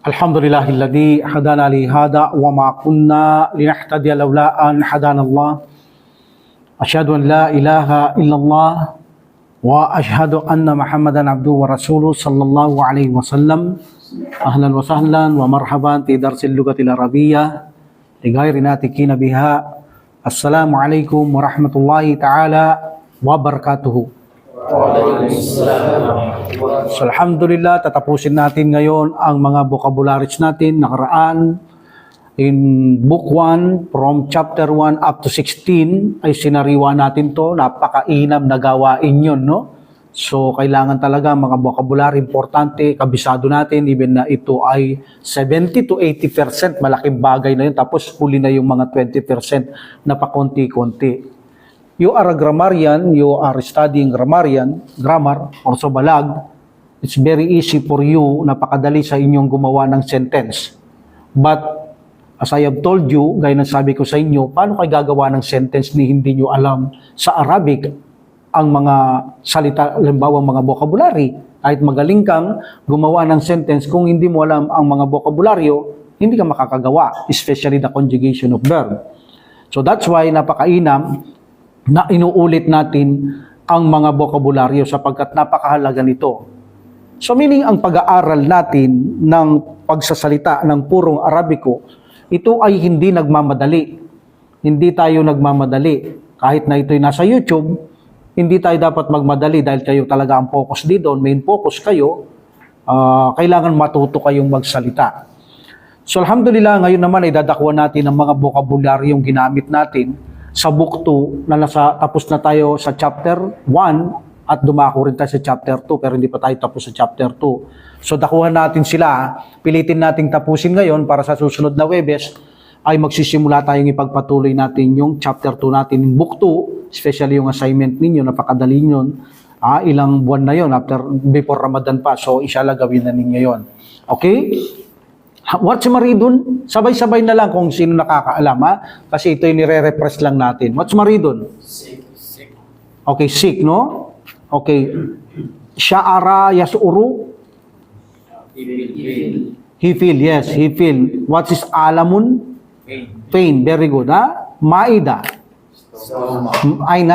Alhamdulillahilladzi hadana li hada wa ma kunna linahtadiya laula an hadana Allah. Asyhadu an la ilaha illallah wa asyhadu anna Muhammadan abduhu wa rasuluh sallallahu alaihi wasallam. Ahlan wa sahlan wa marhaban fi darsil lugatil arabiyyah li ghairi natikina biha. Assalamualaikum warahmatullahi taala wabarakatuh. So, alhamdulillah, tatapusin natin ngayon ang mga vocabularies natin nakaraan. In book 1, from chapter 1 up to 16, ay sinariwa natin to. Napakainam na gawain yun, no? So, kailangan talaga mga vocabulary, importante, kabisado natin, even na ito ay 70 to 80%, malaking bagay na yun. Tapos, huli na yung mga 20% na pakonti-konti. You are a grammarian, you are studying grammar, also balag. It's very easy for you, napakadali sa inyong gumawa ng sentence. But, as I have told you, gaya ng sabi ko sa inyo, paano kayo gagawa ng sentence ni hindi nyo alam sa Arabic ang mga salita, halimbawa mga vocabulary. Kahit magaling kang gumawa ng sentence, kung hindi mo alam ang mga bokabularyo, hindi ka makakagawa, especially the conjugation of verb. So that's why napakainam na inuulit natin ang mga bokabularyo sapagkat napakahalaga nito. So meaning ang pag-aaral natin ng pagsasalita ng purong Arabiko, ito ay hindi nagmamadali. Hindi tayo nagmamadali. Kahit na ito'y nasa YouTube, hindi tayo dapat magmadali dahil kayo talaga ang focus dito, main focus kayo, kailangan matuto kayong magsalita. So alhamdulillah, ngayon naman ay dadakwan natin ang mga bokabularyong ginamit natin sa book 2 na tapos na tayo sa chapter 1 at dumako rin tayo sa chapter 2 pero hindi pa tayo tapos sa chapter 2. So dakuhan natin sila, pilitin nating tapusin ngayon para sa susunod na Webes ay magsisimula tayong ipagpatuloy natin yung chapter 2 natin in book 2, especially yung assignment ninyo, napakadali yun. Ilang buwan na yun, before Ramadan pa, so inshallah gawin na ninyo yun. Okay? What's maridun? Sabay-sabay na lang kung sino nakakaalam, ha? Kasi ito yung nire-repress lang natin. What's maridun? Sick. Okay, sick, no? Okay. Sya'ara yas'uru? He feel, yes, he feel. What is alamun? Pain. Very good, ha? Maida.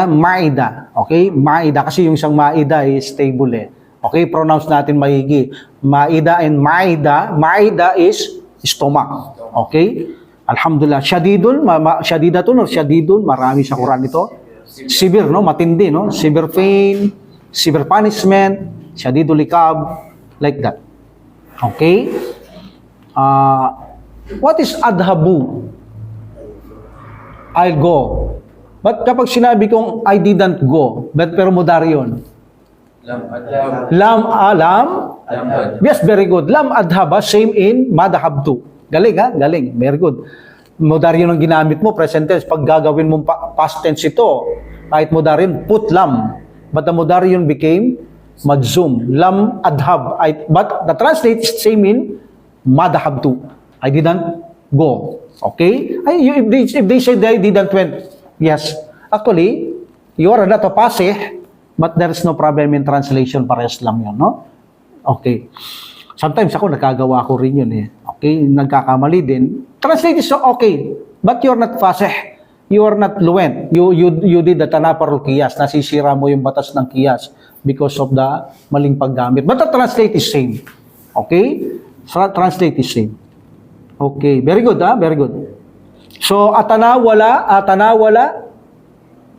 Maida. Okay? Maida. Kasi yung isang maida is stable, eh. Okay, pronounce natin maigi. Maida and maida. Maida is stomach. Okay? Alhamdulillah. Syadidun, syadidatun or syadidun, marami sa Quran ito. Severe, no? Matindi, no? Severe pain, severe punishment, syadidul ikab, like that. Okay? What is adhabu? I'll go. But kapag sinabi kong I didn't go, pero mudari yun. Lam alam. Yes, very good. Lam adhaba, same in madahabtu. Galing, ha? Galing. Very good. Modary yun ang ginamit mo, present tense. Pag gagawin mong past tense ito, kahit modary yun, put lam. But the modary yun became madzum. Lam adhab. But the translate is same in madahabtu. I didn't go. Okay? If they say they didn't went, yes. Actually, you are not a pasih, but there is no problem in translation, parehas lang yun, no? Okay. Sometimes ako, nakagawa ko rin yun, eh. Okay? Nagkakamali din. Translate is okay, but you're not fasih. You are not fluent. You did the tanaparul kiyas. Nasisira mo yung batas ng kiyas because of the maling paggamit. But the translate is same. Okay? Translate is same. Okay. Very good, ha? Very good. So, atanawala,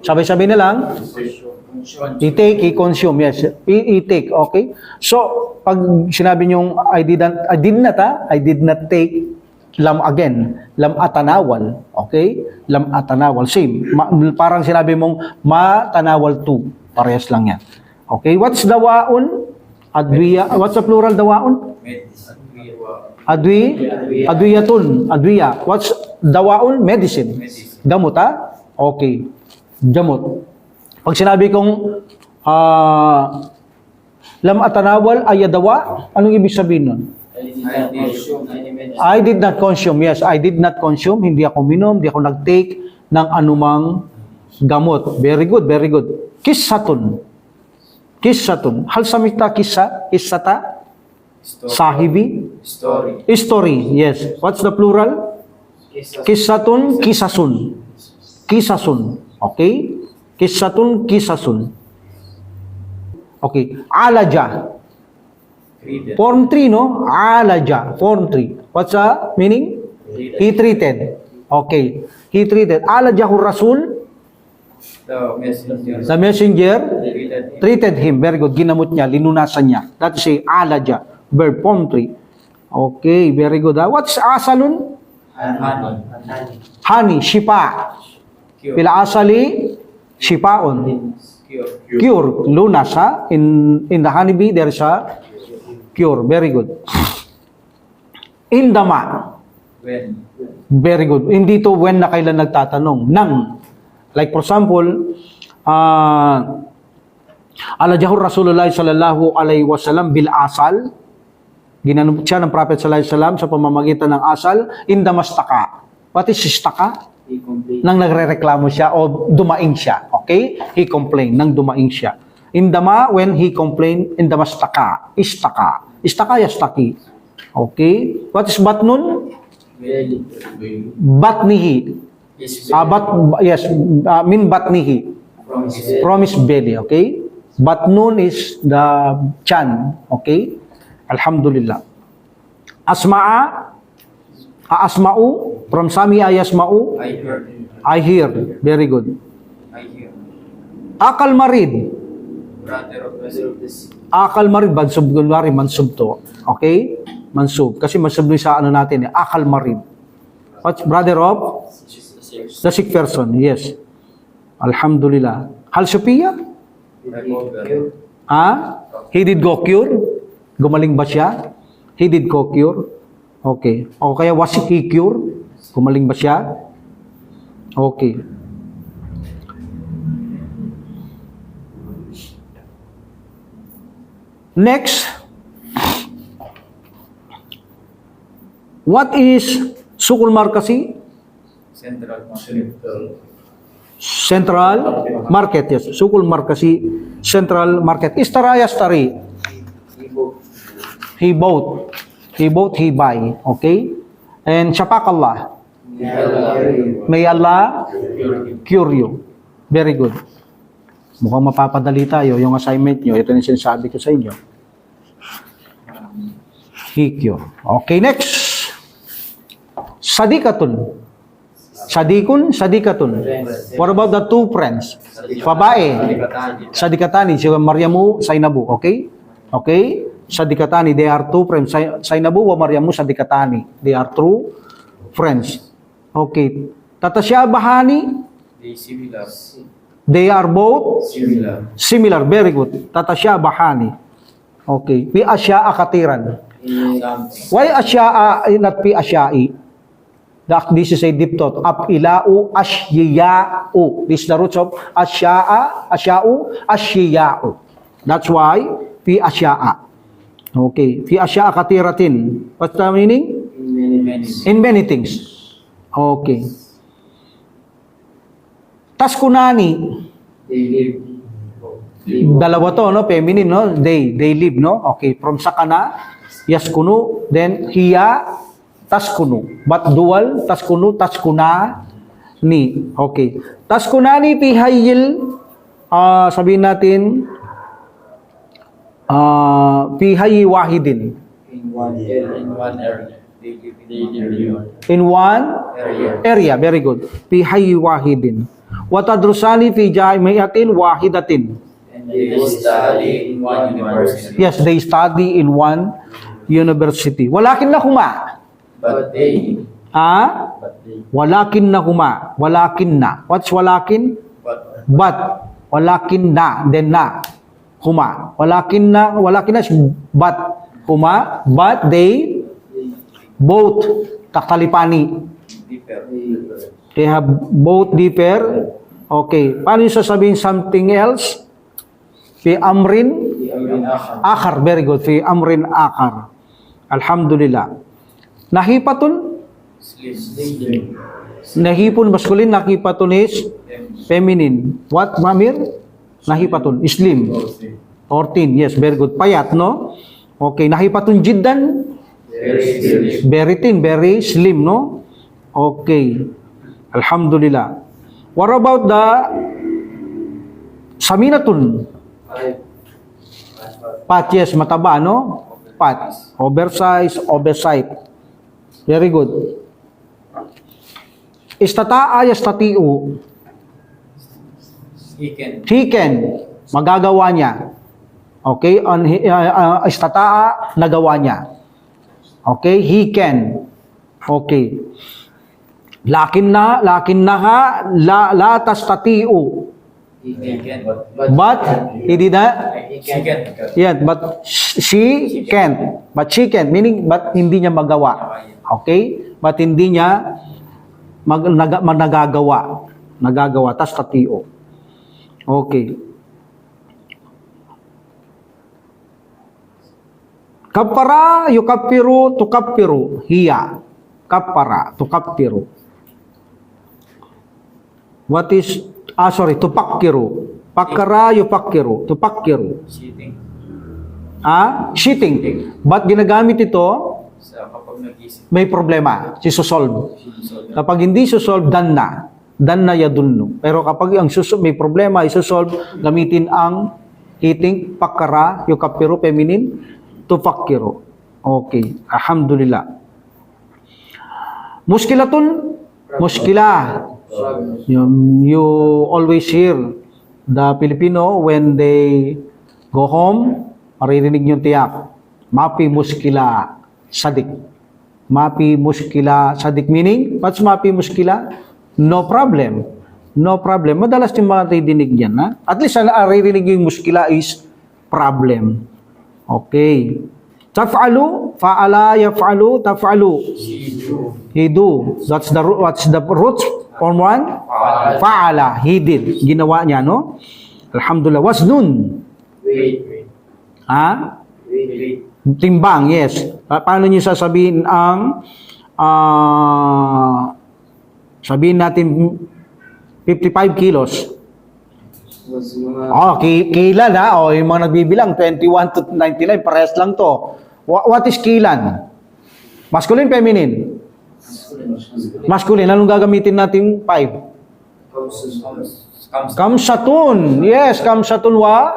sabay-sabay na lang. I-take, i-consume, yes. I-take, okay? So, pag sinabi niyong I did not take, lam again. Lam atanawal, okay? Lam atanawal, same. Parang sinabi mong matanawal to. Parehas lang yan. Okay, what's dawaun? Adwiya. What's the plural dawaun? Adwiyatun. Adwiya. What's dawaun? Medicine. Gamot, ha? Okay. Gamot. Pag sinabi kong lam atanawal ayadawa, anong ibig sabihin nun? I did not consume. Yes, I did not consume. Hindi ako minom, hindi ako nag-take ng anumang gamot. Very good, very good. Kissatun. Kissatun. Hal samita kissa? Kissata? Sahibi? Story. Story, yes. What's the plural? Kisatun, kisasun. Kisasun. Okay? Kisatun, kisasun. Okay. Alaja. Treated. Form 3, no? Alaja. Form 3. What's the meaning? He treated. Okay. He treated. Alajahur Rasul, The messenger. the messenger, Treated him. treated him. Very good. Ginamot niya, linunasan niya. That is a alaja. Verb form 3. Okay, very good. What's asalun? And honey. Honey, shipa. Cure. Pila asali, shipaon. Cure. Cure, lunas, ha? In the honeybee, there is a cure. Very good. Indama. When. Very good. Hindi to when na kailan nagtatanong. Nang. Like for example, alajahur Rasulullah sallallahu alaihi wasallam bil asal. Ginanong siya ng Prophet sallallahu alaihi wasallam sa pamamagitan ng asal. Indamastaka. What is istaka? He complete. Nang nagrereklamo siya o dumaing siya. Okay? He complained. Nang dumaing siya. Indama, when he complained, indamastaka. Istaka. Istaka, yastaki. Okay? What is batnun? Well. Batnihi. His Min batnihi. from his From his belly. Okay? Batnun is the chan. Okay? Alhamdulillah. Asma'a. Asma'u. From Sami ayasma'u. I heard. I hear. Very good. I hear. Akal marid. Brother of the sea. Akal marid. Mansub kunwari. Mansub to. Okay? Mansub. Kasi mansub doon sa ano natin. Akal marid. What's brother of? The sick person. Yes. Alhamdulillah. Hal Sophia? Recover. He did go cure? Gumaling ba siya? He did go cure? Okay. O kaya was he cure? Gumaling ba siya? Okay. Next. What is sukul markasi? Central. Central market, yes. Sukul markasi, central market. Istara yastari. He bought. He bought, he buy. Okay? And shapakallah. May Allah cure you. Very good. Mukhang mapapadali tayo yung assignment nyo. Ito yung sinasabi ko sa inyo. He cure. Okay, next. Sadikatun. Sadikun, sadikatun. What about the two friends? Babae. Sadikatani. Si Maryamu, Sainabu. Okay? Okay? Sadikatani. They are two friends. Sainabu wa Maryamu, sadikatani. They are true friends. Okay. Tatasyabahani. They similar. They are both Similar. similar. Very good. Tatasyabahani. Okay. Pi asya'a katiran. Something. Why asya'a, not pi asya'i? This is a deep thought. Apila'u, asyiya'u. This is the roots of asya'a, asya'u, asyiya'u. That's why, fi asya'a. Okay. Fi asya'a katiratin. What's the meaning? In many things. Okay. Taskunani. They live. Dalawa to, no? Feminine, no? They live, no? Okay. From sakana, yaskunu, then hiya, taskunu. But dual, taskunu, taskuna, ni. Okay. Taskunani pihayil, sabihin natin, pihayi wahidin. In one area. They live in one area. In one Area. area. Very good. Pihayi wahidin. Watadrusani fi jami'atin wahidatin. And they study in one university. Yes, they study in one university. Walakin lahuma. But they. But they. Walakin lahuma. Walakin na. What's walakin? But. Walakin na. Then na. Huma. Walakin na is but. Huma. But they both kakalipani. Differ. They have both differ. Okay. Paano yung sasabihin something else? Fi amrin akar. Very good. Fi amrin akar. Alhamdulillah. Nahipatun? Sleep. Nahipon masculine, nakipatun is feminine. What, Mamir? Nahipatun. Slim. 14. Yes, very good. Payat, no? Okay. Nahipatun jiddan? Very thin, very slim, no? Okay. Alhamdulillah. What about the saminatun? Pat, yes, mataba, no? Pat. Oversize, oversight. Very good. Istata'a yastatiu. He can. Magagawa niya. Okay? Istata'a, nagawa niya. Okay? He can. Okay. Lakin na ha, la tastatiu. But he did not. Yeah, but she can't. But she can't, meaning but hindi niya magawa. Okay? But hindi niya nagagawa. Nagagawa, tastatio. Okay. Kappara yukappiru tukappiru hiya. Kappara tukappiru. What is tupakkiru. Pakkara yupakkiru. Tupakkiru. Cheating. But ginagamit ito Kapag nag-isip. may problema. Sisosolve. Kapag hindi susolve, dan na yadunno. Pero kapag ang may problema, isosolve, gamitin ang eating, pakkara, yukappiru, feminine, tupakkiru. Okay. Alhamdulillah. Muskilatun, muskila. You always hear the Filipino when they go home, maririnig yung tiyak. Mapi muskila sadik. Mapi muskila sadik meaning, what's mapi muskila? No problem. No problem. Madalas yung mga dinig yan. Ha? At least ang naririnig yung muskila is problem. Okay. Taf'alu, fa'ala, yaf'alu, taf'alu. He do. What's the root? Form 1? Fa'ala. He did. Ginawa niya, no? Alhamdulillah. Wasnun. Wait. Timbang, yes. Paano niyo sasabihin ang sabihin natin 55 kilos. Kilan ha. Yung mga nagbibilang 21 to 99, parehas lang to. What is kilan? Masculine, feminine? Masculine. Anong gagamitin natin 5? Kamsatun. Yes, kamsatun wa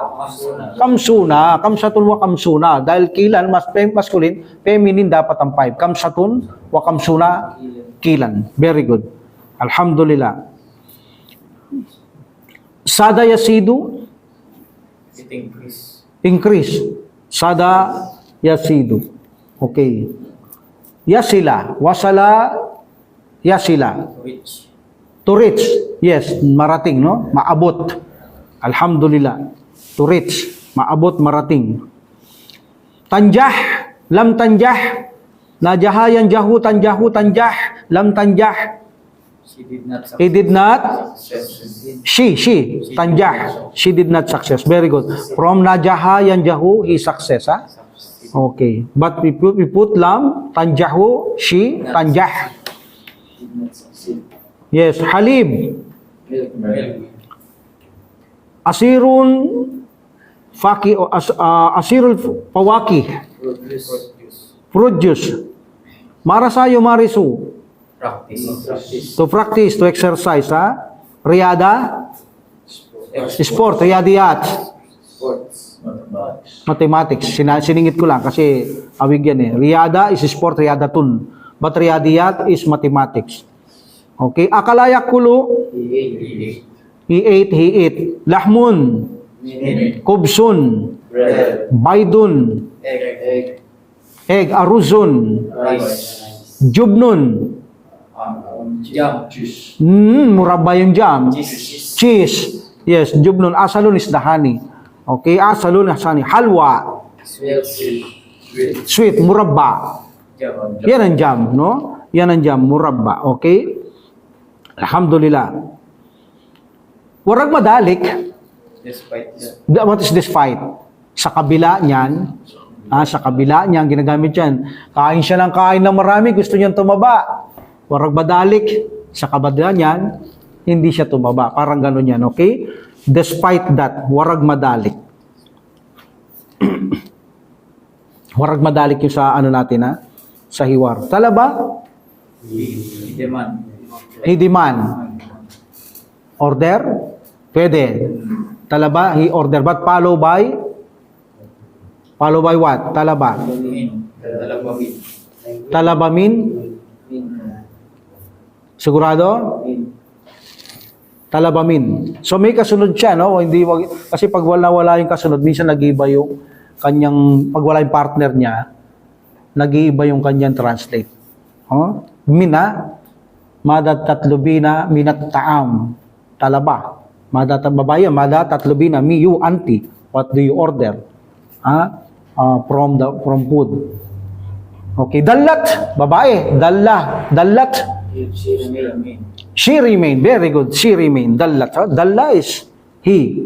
kamsuna. Kamsatun wa kamsuna. Dahil kilan, masculine, feminine dapat ang 5. Kamsatun wa kamsuna, kilan. Very good. Alhamdulillah. Sada yasidu. Increase. Sada yasidu. Okay. Yasila. Wasala yasila. To reach. Yes, marating, no? Maabot. Alhamdulillah. To reach. Maabot, marating. Tanjah. Lam tanjah. Najahayan jahu, tanjahu, tanjah. Lam tanjah. He did not. She. Tanjah. She did not success. Very good. From najahayan jahu, he success, ha? Okay. But we put lam, tanjahu, she, tanjah. Yes, halib. Asirun asirul pawaki. Fruit juice. Marasayo marisu. To practice, to exercise, ha? Riyada. Sport, riyadiyat. Mathematics. Siningit ko lang kasi awig yan eh. Riyada is sport, riyadatun. But riyadiyat is mathematics. Okay. Akalayak kulu. He ate. Lahmun. Kubsun. Baydun. Egg. Aruzun. Jubnun. Murabba yung jam. Cheese. Yes. Jubnun. Asalun is the honey. Okay. Asalun is honey. Halwa. Sweet. Murabba. Yan ang jam, no? Yan ang jam. Murabba. Okay. Alhamdulillah. Warag madalik. What is this fight? Sa kabila niyan, ginagamit yan. Kain siya ng kain ng marami, gusto niyang tumaba. Warag madalik. Sa kabila niyan, hindi siya tumaba. Parang gano'n yan, okay? Despite that, warag madalik. Warag madalik yung sa ano natin, ha? Sa hiwar. Talaba? Demand. He demand. Order? Pwede. Talaba, he order. But follow by? Follow by what? Talaba. Talabawin. Talabamin? Sigurado? Talabamin. So may kasunod siya, no? O hindi, kasi pag wala yung kasunod, minsan nag-iiba yung kanyang, pag wala yung partner niya, nag-iiba yung kanyang translate. Huh? Mina, mada tatlubina, minat taam. Talaba. Mada babayan, mada tatlubina, me, you, auntie. What do you order? From food. Okay, dalat, babae, dalat. She remain, very good. She remain, dalat. Dalla is he.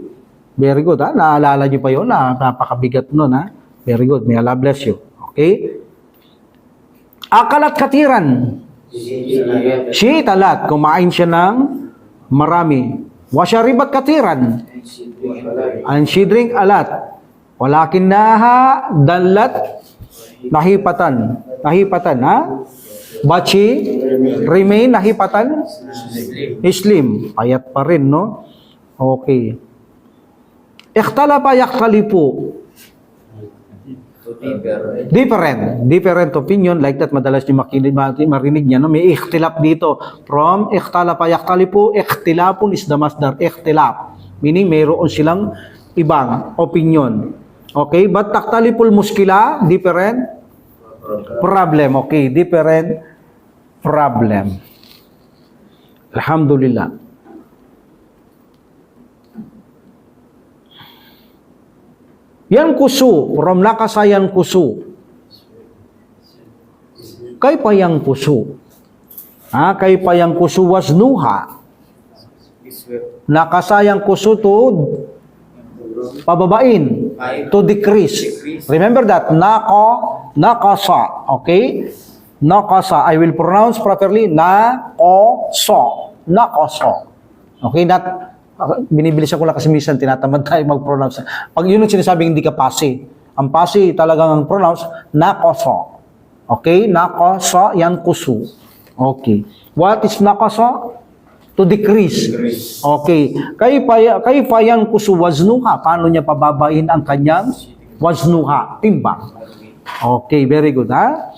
Very good, ha? Naalala niyo pa yun, napakabigat nun, ha? Very good, may Allah bless you. Okay? Akalat katiran. She talat, kumain siya ng marami. Wasyaribat katiran. And she drink alat. Walakin naha dalat nahipatan, ha? But she remain nahipatan? Slim. Payat pa rin, no? Okay. Ikhtalafa yakhtalifu. Different opinion, like that, madalas yung marinig niya, no? May ikhtilap dito. From ikhtalafa yakhtalifu, ikhtilapun is the masdar, ikhtilap. Meaning, mayroon silang ibang opinion. Okay, but taktalipul muskila, different problem. Okay, different problem. Alhamdulillah. Yan kusu, from nakasayan kusu. Kay payang kusu. Kay payang kusu was nuha. Nakasayang kusu to pababain, to decrease. Remember that, nakasa, okay? Nakasa, I will pronounce properly, nakasa. Okay, binibilis ako lang kasi minsan tinatamad tayo mag-pronounce. Pag yun ang sinasabing hindi ka pasi. Ang pasi talagang ang pronounce, nakasa. Okay, nakasa, yan kusu. Okay. What is nakasa? To decrease. Okay. Kay payang kusu waznuha. Paano niya pababain ang kanyang waznuha? Timbang. Okay, very good, ha?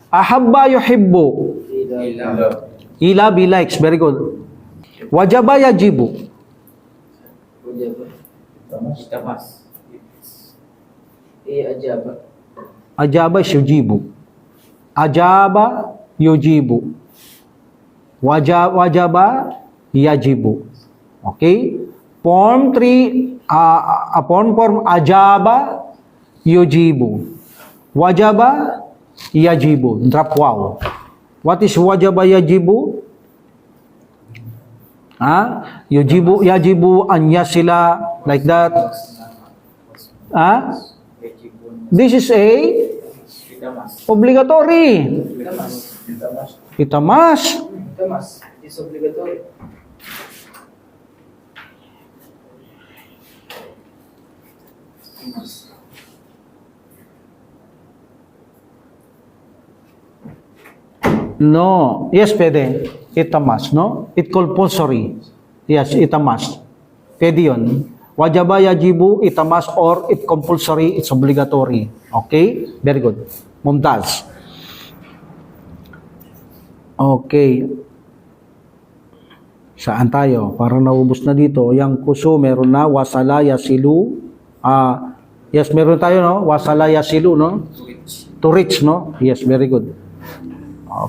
Ahabba yuhibbu. Ila be likes. Very good. Wajaba yajibu. Ajaba is yujibu. Ajaba yujibu. Wajaba yajibu. Okay? Form 3, upon form ajaba yujibu. Wajaba yajibu. Drop wow. What is wajaba yajibu? Yajibu an yasila, like that. This is a obligatory. Itamas. It's obligatory. No. Yes, pwede. Itamas, no? It compulsory. Yes, itamas. Pwede yun. Wajaba yajibu, itamas, or it compulsory, it's obligatory. Okay? Very good. Mumtaz. Okay. Saan tayo? Parang naubos na dito. Yang kuso, meron na. Wasala yasilu. Yes, meron tayo, no? Wasala yasilu, no? To reach, no? Yes, very good.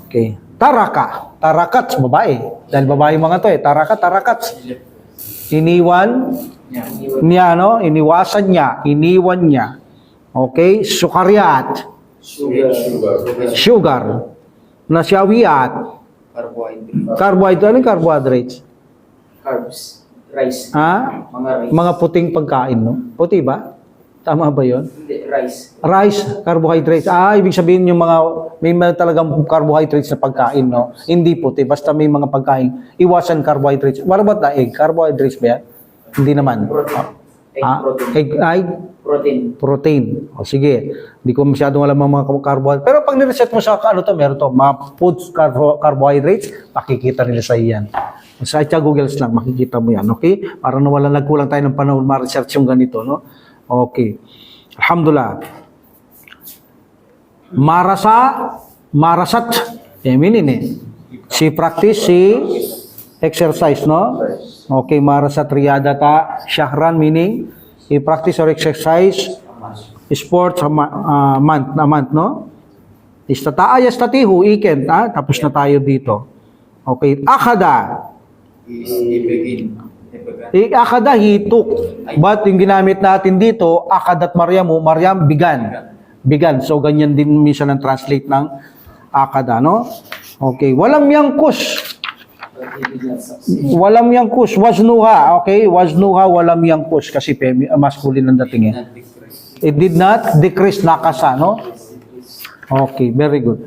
Okay. Taraka. Tarakat, babae. Dahil babae mga to, tarakat. Iniwan niya, no? Iniwasan niya. Iniwan niya. Okay. Sukaryat. Sugar. Nasyawiyat. Carbohydrate. Ano yung carbohydrates? Carbs. Rice. Mga rice. Mga puting pagkain, no? Puti ba? Tama ba yun? Hindi, rice. Rice, carbohydrates. Ibig sabihin yung may talagang carbohydrates na pagkain, no? Hindi puti. Basta may mga pagkain. Iwasan carbohydrates. What about the egg? Carbohydrates ba yan? Hindi naman. Protein. Egg protein. Egg, Protein. O sige, hindi ko masyadong alam ang mga carbohydrates. Pero pag nireset mo sa ano to, meron to, mga foods, carbohydrates, makikita nila sa iyan. Sa Google lang, makikita mo yan, okay? Para nawala nagkulang tayo ng panahon, ma-research yung ganito, no? Okay. Alhamdulillah. Marasat, meaning eh. Si practice, si exercise, no? Okay, marasat riyadata, syahran, meaning, i-practice or exercise, sports, month, no? Istataa, yastatihu, iken, tapos na tayo dito. Okay, akada. Is ibigin. Akada, he took. But yung ginamit natin dito, akadat Maryamu, Maryam, bigan. Bigan. So, ganyan din minsan ang translate ng akada, no? Okay, walam yangkus. Walam yangkus. Waznuha, okay? Waznuha, walam yangkus. Kasi masculine ang dating eh. Not decrease. It did not decrease, nakasa, no? Okay, very good.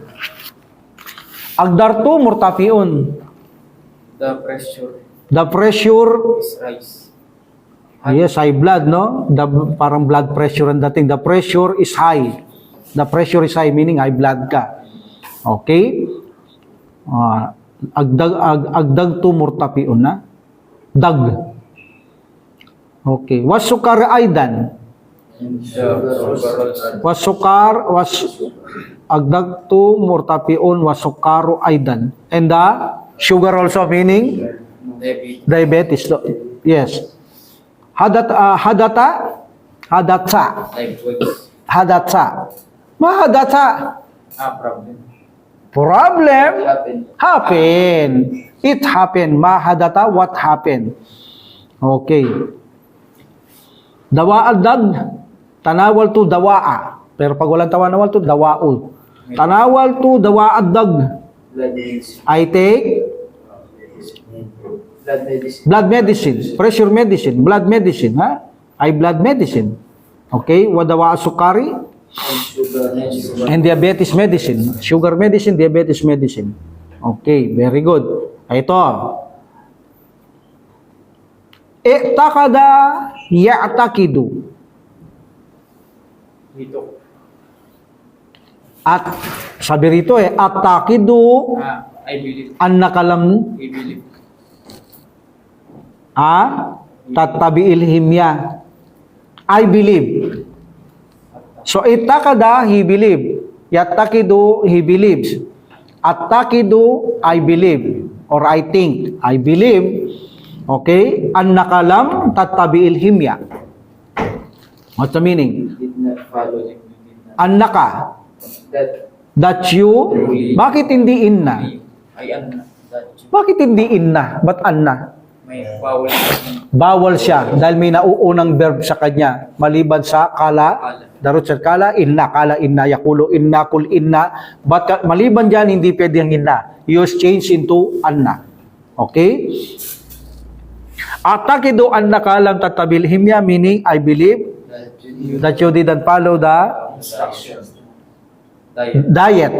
Agdartu, murtafiun. The pressure The pressure, is rise. yes, high blood, no? Parang blood pressure ang dating. The pressure is high. The pressure is high, meaning high blood ka. Okay? Agdag to murtapiun na. Dag. Okay. Wasukar aidan. Wasukar, agdag to murtapiun, wasukaru aidan. And the sugar also meaning diabetes. Yes. Hadatsa. Hadatsa. Mahadatsa. Problem. Happen. It happened. Mahadata, what happened? Okay. Dawa'ad-dag. Tanawal to dawa'a. Pero pag walang tanawal to, dawa'ul. Tanawal to dawa'ad-dag. I take blood medicine. Pressure medicine. Blood medicine. Ha? I blood medicine. Okay. Wadawa'a sukari. And diabetes medicine. Sugar medicine, diabetes medicine. Okay, very good. Ito. I'taqada ya'taqidu. Dito. At sabi rito ataqidu I believe. annakalam I believe. tatabi'il himya. I believe. So itakada, he believe. Yatakidu, he believes. Atakidu, I believe. Or I think. I believe. Okay? Annakalam tatabi'il himya. What's the meaning? Did not follow. Annaka. That That you. Bakit hindi inna? Ay ano. Bakit hindi inna? Ba't anna? May bawal. Bawal siya dahil may nauunang verb sa kanya. Maliban sa kala, darut sa kala, inna, yakulu, inna, kul, inna. But maliban dyan, hindi pwedeng inna. You change into anna. Okay? Atakido anna kalam tatabil himya, meaning, I believe that you didn't follow the Instructions. diet.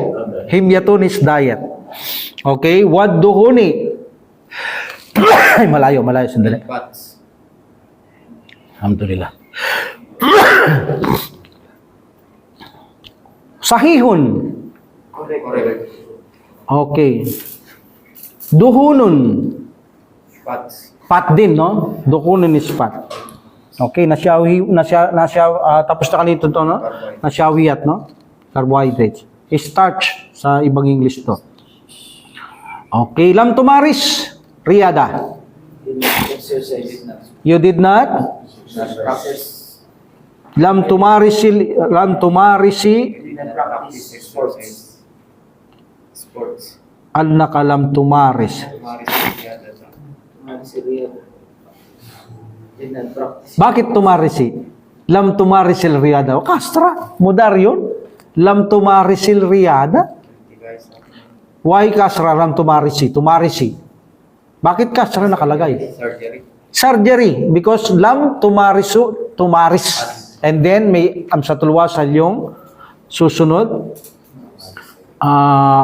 Himyatun is diet. Okay? Wadduhuni. Ay, malayo, sandali. Bats. Alhamdulillah. Sahihun. Correct. Okay. Duhunun. Bats. Pat din, no? Duhunun is pat. Okay, tapos na kanito to, no? Nasyawiyat, no? Carbohydrates. Starch sa ibang English to. Okay, lam tumaris. Riyada. exercise. You did not? Practice. Lam tumarisi. Did not practice sports. Sports. Annaka lam tumaris. Did not practice. Bakit tumarisi? Lam tumarisil riyada. O kastra, mudar yun. Lam tumarisil riyada. Why kasra lam tumarisi? Tumarisi. Bakit kasra nakalagay? Surgery. Surgery. Because lam tumaris. And then may amsatulwasan yung susunod.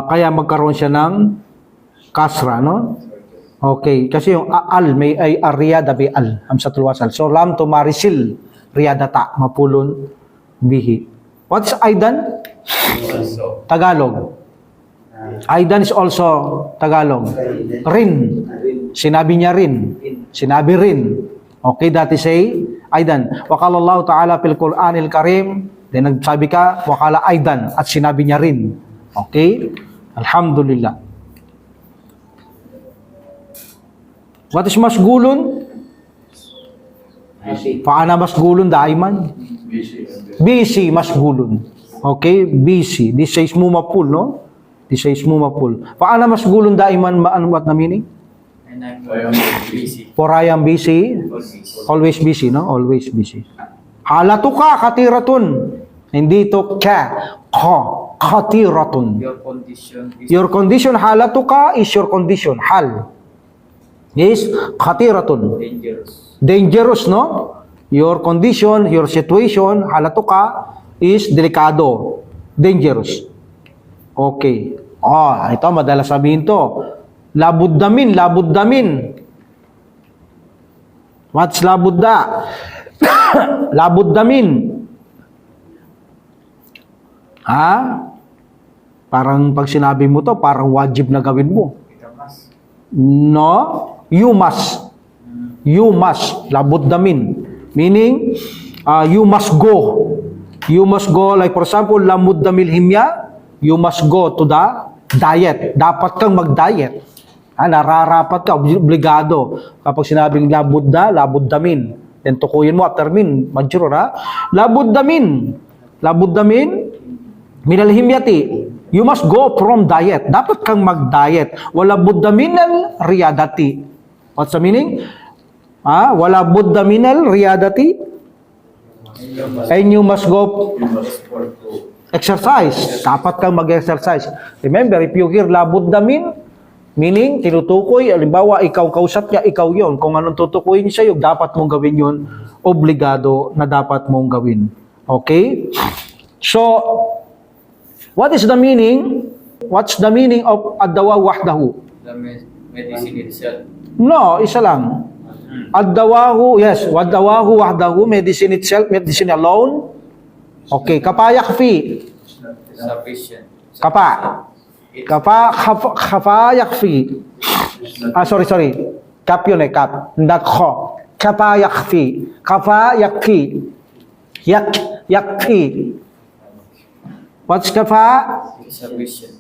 Kaya magkaroon siya ng kasra, no? Okay. Kasi yung al, may ay riyada, may al. Amsatulwasan. So lam tumarisil riyadata, mapulon bihi. What's Aidan? Also, Tagalog. Aidan is also Tagalog. Rin. Sinabi niya rin. Sinabi rin. Okay, that is a Aidan. Wakala Allah Ta'ala fil Qur'anil Karim. Then nagsabi ka, wakala Aidan. At sinabi niya rin. Okay? Alhamdulillah. What is masgulun? Paana masgulun daiman? Busy masgulun. Okay? Busy. This says mumapul, no? This says mumapul. Paana masgulun daiman? What na meaning? and I'm busy. For I am busy. Always busy, no? Always busy. Halatuka katiratun. Hindi to ka. Katiratun. Your condition is Your condition, halatuka is your condition. Hal. Is katiratun. dangerous. Dangerous, no? Your condition, your situation, halatuka is delikado. Dangerous. Okay. Ito, madalas sabihin to. Labuddamin, labuddamin. What's labudda? Labuddamin. Parang pag sinabi mo to, parang wajib na gawin mo. Kita mas. No, you must. You must. Labuddamin. Meaning, you must go. You must go, like for example, lamuddamil himya, you must go to the diet. Dapat kang mag-diet. Nararapat ka, obligado. Kapag sinabing labudda, labuddamin. Then tukuyin mo after min, majrur ha. Labuddamin. Labuddamin, minal himyati. You must go from diet. Dapat kang mag-diet. Wala budda minal riyadati. What's the meaning? Wala budda minal riyadati. And you must go exercise. Dapat kang mag-exercise. Remember, if you hear labuddamin, meaning, tinutukoy, halimbawa, ikaw kausap niya, ikaw yon. Kung anong tutukuyin niya sa'yo, dapat mong gawin yun. Obligado na dapat mong gawin. Okay? So, what is the meaning? What's the meaning of ad-dawa wahdahu? The medicine itself. No, isa lang. Ad-dawahu, yes, wad-dawahu wahdahu, medicine itself, medicine alone. Okay, kapayakfi. Sufficient. Kapa yakfi. Sorry. Kap yun eh, kap. Not kho. Kapa yakfi. Yakfi. What's kapa? Sufficient.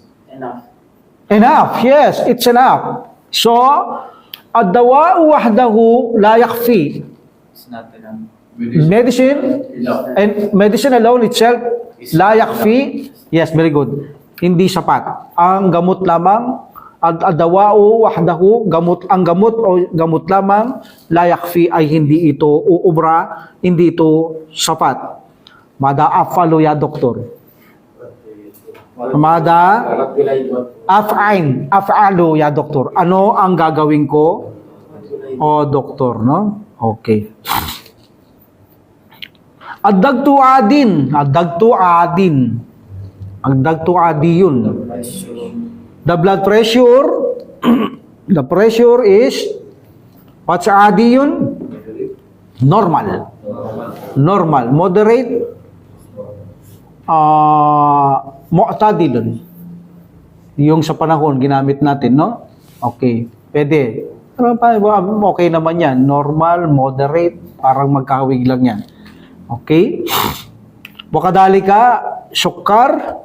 Enough. Yes, it's enough. So, ad-dawa'u wahdahu la yakfi. It's not enough. Medicine alone itself la yakfi. Yes, very good. Hindi sapat. Ang gamot lamang, ad-dawa'u wahdahu, ang gamot lamang, la yakfi ay hindi ito uubra, hindi ito sapat. Mada afalo ya doktor. Mada af'alo ya doktor. Ano ang gagawin ko? O doktor, no? Okay. Ad-dagtu adin. Ang dagtuadi yun. The blood pressure, the pressure is, what's adi yun? Normal. Moderate, mu'tadilun. Yung sa panahon, ginamit natin, no? Okay. Pwede. Okay naman yan. Normal, moderate, parang magkahawig lang yan. Okay? Wakadalika, sukar,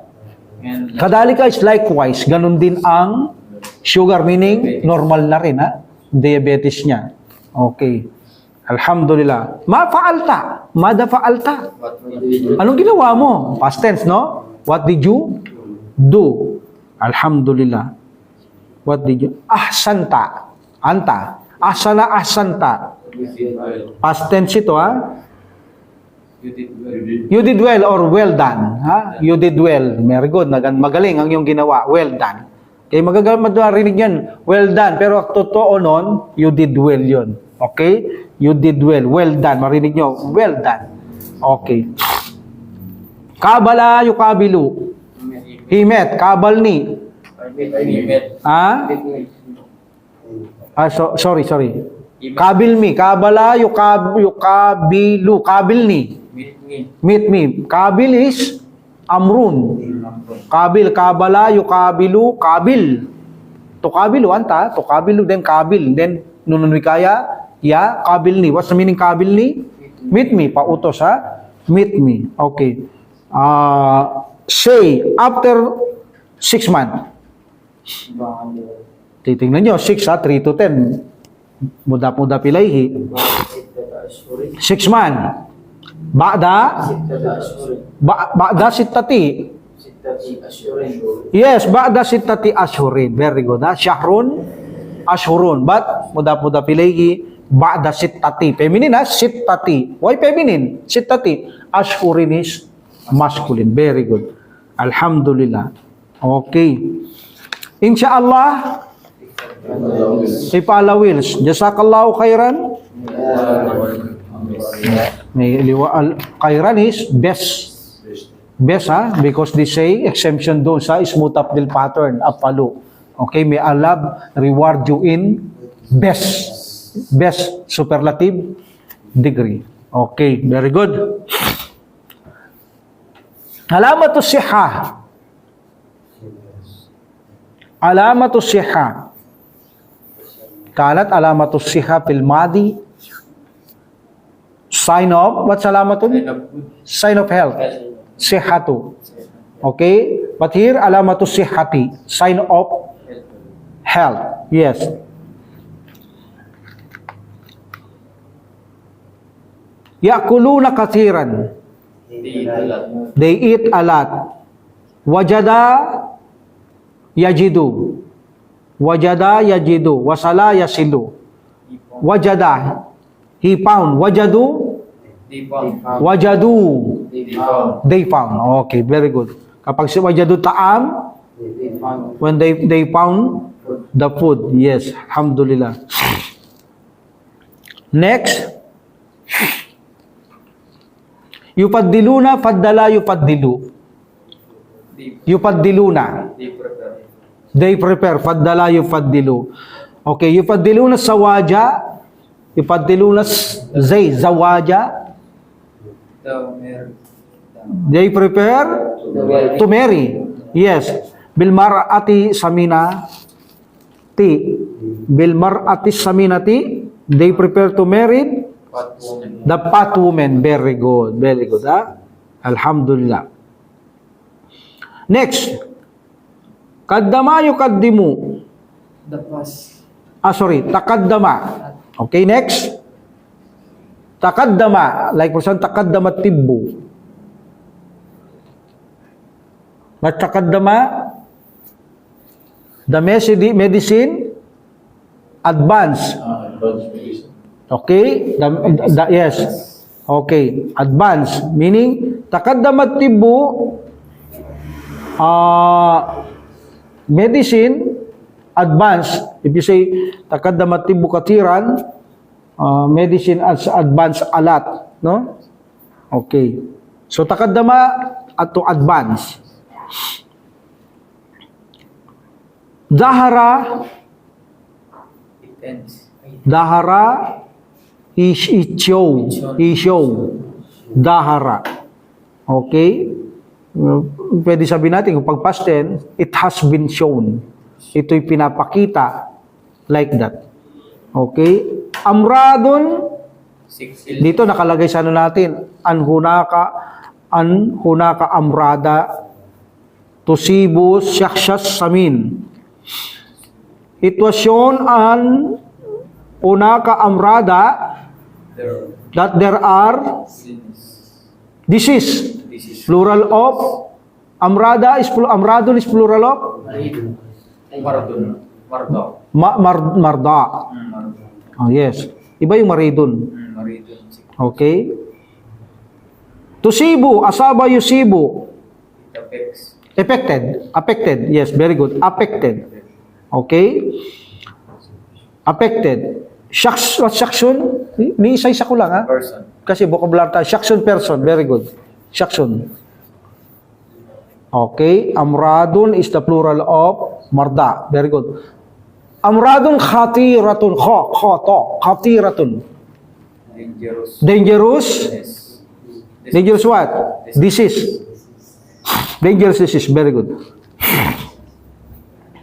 kadalika is likewise. Ganun din ang sugar, meaning normal na rin, ha? Diabetes niya. Okay. Alhamdulillah. Mada fa'alta. Anong ginawa mo? Past tense, no? What did you do? Alhamdulillah. What did you? Ahsanta. Anta. Ahsanta. Past tense ito, ha? You did well or well done. Ha? You did well. Very good. Magaling ang iyong ginawa. Well done. Okay, magagarinig yan. Well done. Pero totoo nun, you did well yun. Okay? You did well. Well done. Marinig nyo. Well done. Okay. Kabala yukabilu. Himet. Kabalni. Limit. Sorry. Kabilmi. Kabala, yukabilu. Kabilni. Meet me. Meet me. Kabil is amrun. Kabil, kabala, yukabilu, kabil. Tukabilu, anta. Tukabilu, then kabil. Then, nunun wikaya, ya, kabilni. What's the meaning kabilni? Meet me. Pautos, ha? Meet me. Okay. Say, after 6 months. Titingnan nyo, 6 ha, 3 to 10. Muda-muda pilayhi. 6 months. Ba'da? Ba'da sittati. Yes, ba'da sittati ashhurin. Very good. Ha? Syahrun, ashhurun. But, muda-muda pilayhi, ba'da sittati. Feminine ha? Sittati. Why feminine? Sittati. Ashhurin is masculine. Very good. Alhamdulillah. Okay. Insyaallah, si Pala Wills, jazakallahu khairan. Khairan is best. Best ha? Because they say, exemption doon sa smooth uphill pattern, apalu. Okay, may Allah reward you in best. Best superlative degree. Okay, very good. Alamatu sihah. Alamatu sihah. Kanat alamatu sihah fil madi. Sign of, what's alamatun? Sign of health. Sihatu. Okay? But here, alamatu sihati. Sign of health. Yes. Yakuluna kathiran. They eat a lot. Wajada yajidu. Wajada yajidu. Wasala yasilu. Wajada. He found. Wajadu. Wajadu. They found. Okay, very good. Kapag si wajadu ta'am, when they found the food. Yes, alhamdulillah. Next. Yufaddiluna, faddala, yufaddilu. Yufaddiluna. They prepare. Faddala, yufaddilu. Okay, yufaddiluna sawaja. Yufaddiluna zawaja. They prepare to marry. Yes. Bilmar'ati saminati. Bilmar'ati saminati. They prepare to marry the fat woman. Very good. Very good. Ha? Alhamdulillah. Next. Kaddama yukaddimu. The past. Sorry. Takaddama. Okay, next. Takaddama. Like for example, takaddama tibbu. But takaddama, the medicine advance. Okay? Yes. Okay. Advance. Meaning, takaddamat tibbu, medicine, advance. If you say, takaddamat tibbu katiran, medicine as advance a lot. No? Okay. So, takaddama at to advance. Dahara, Dahara, he show. Dahara. Okay? Pwede sabihin natin, kung pag past tense, it has been shown. Ito'y pinapakita. Like that. Okay? Amradun, dito nakalagay sa ano natin, anhunaka amrada, tusibu syakshas samin. It was shown on unaka amrada that there are disease. Plural of amrada is amradun is plural of marda. Oh, yes. Iba yung maridun. Okay. Tusibu, asaba yusibu. Affected. Yes, very good. Affected. Okay? Affected. Shaksyon? Ni isa-isa ko lang, ha? Person. Kasi vocabulary tayo. Shaksyon person. Very good. Shaksyon. Okay? Amradun is the plural of marda. Very good. Amradun khatiratun. Khatiratun. Dangerous. Dangerous. Yes. Dangerous what? Disease. Dangerous disease. Very good.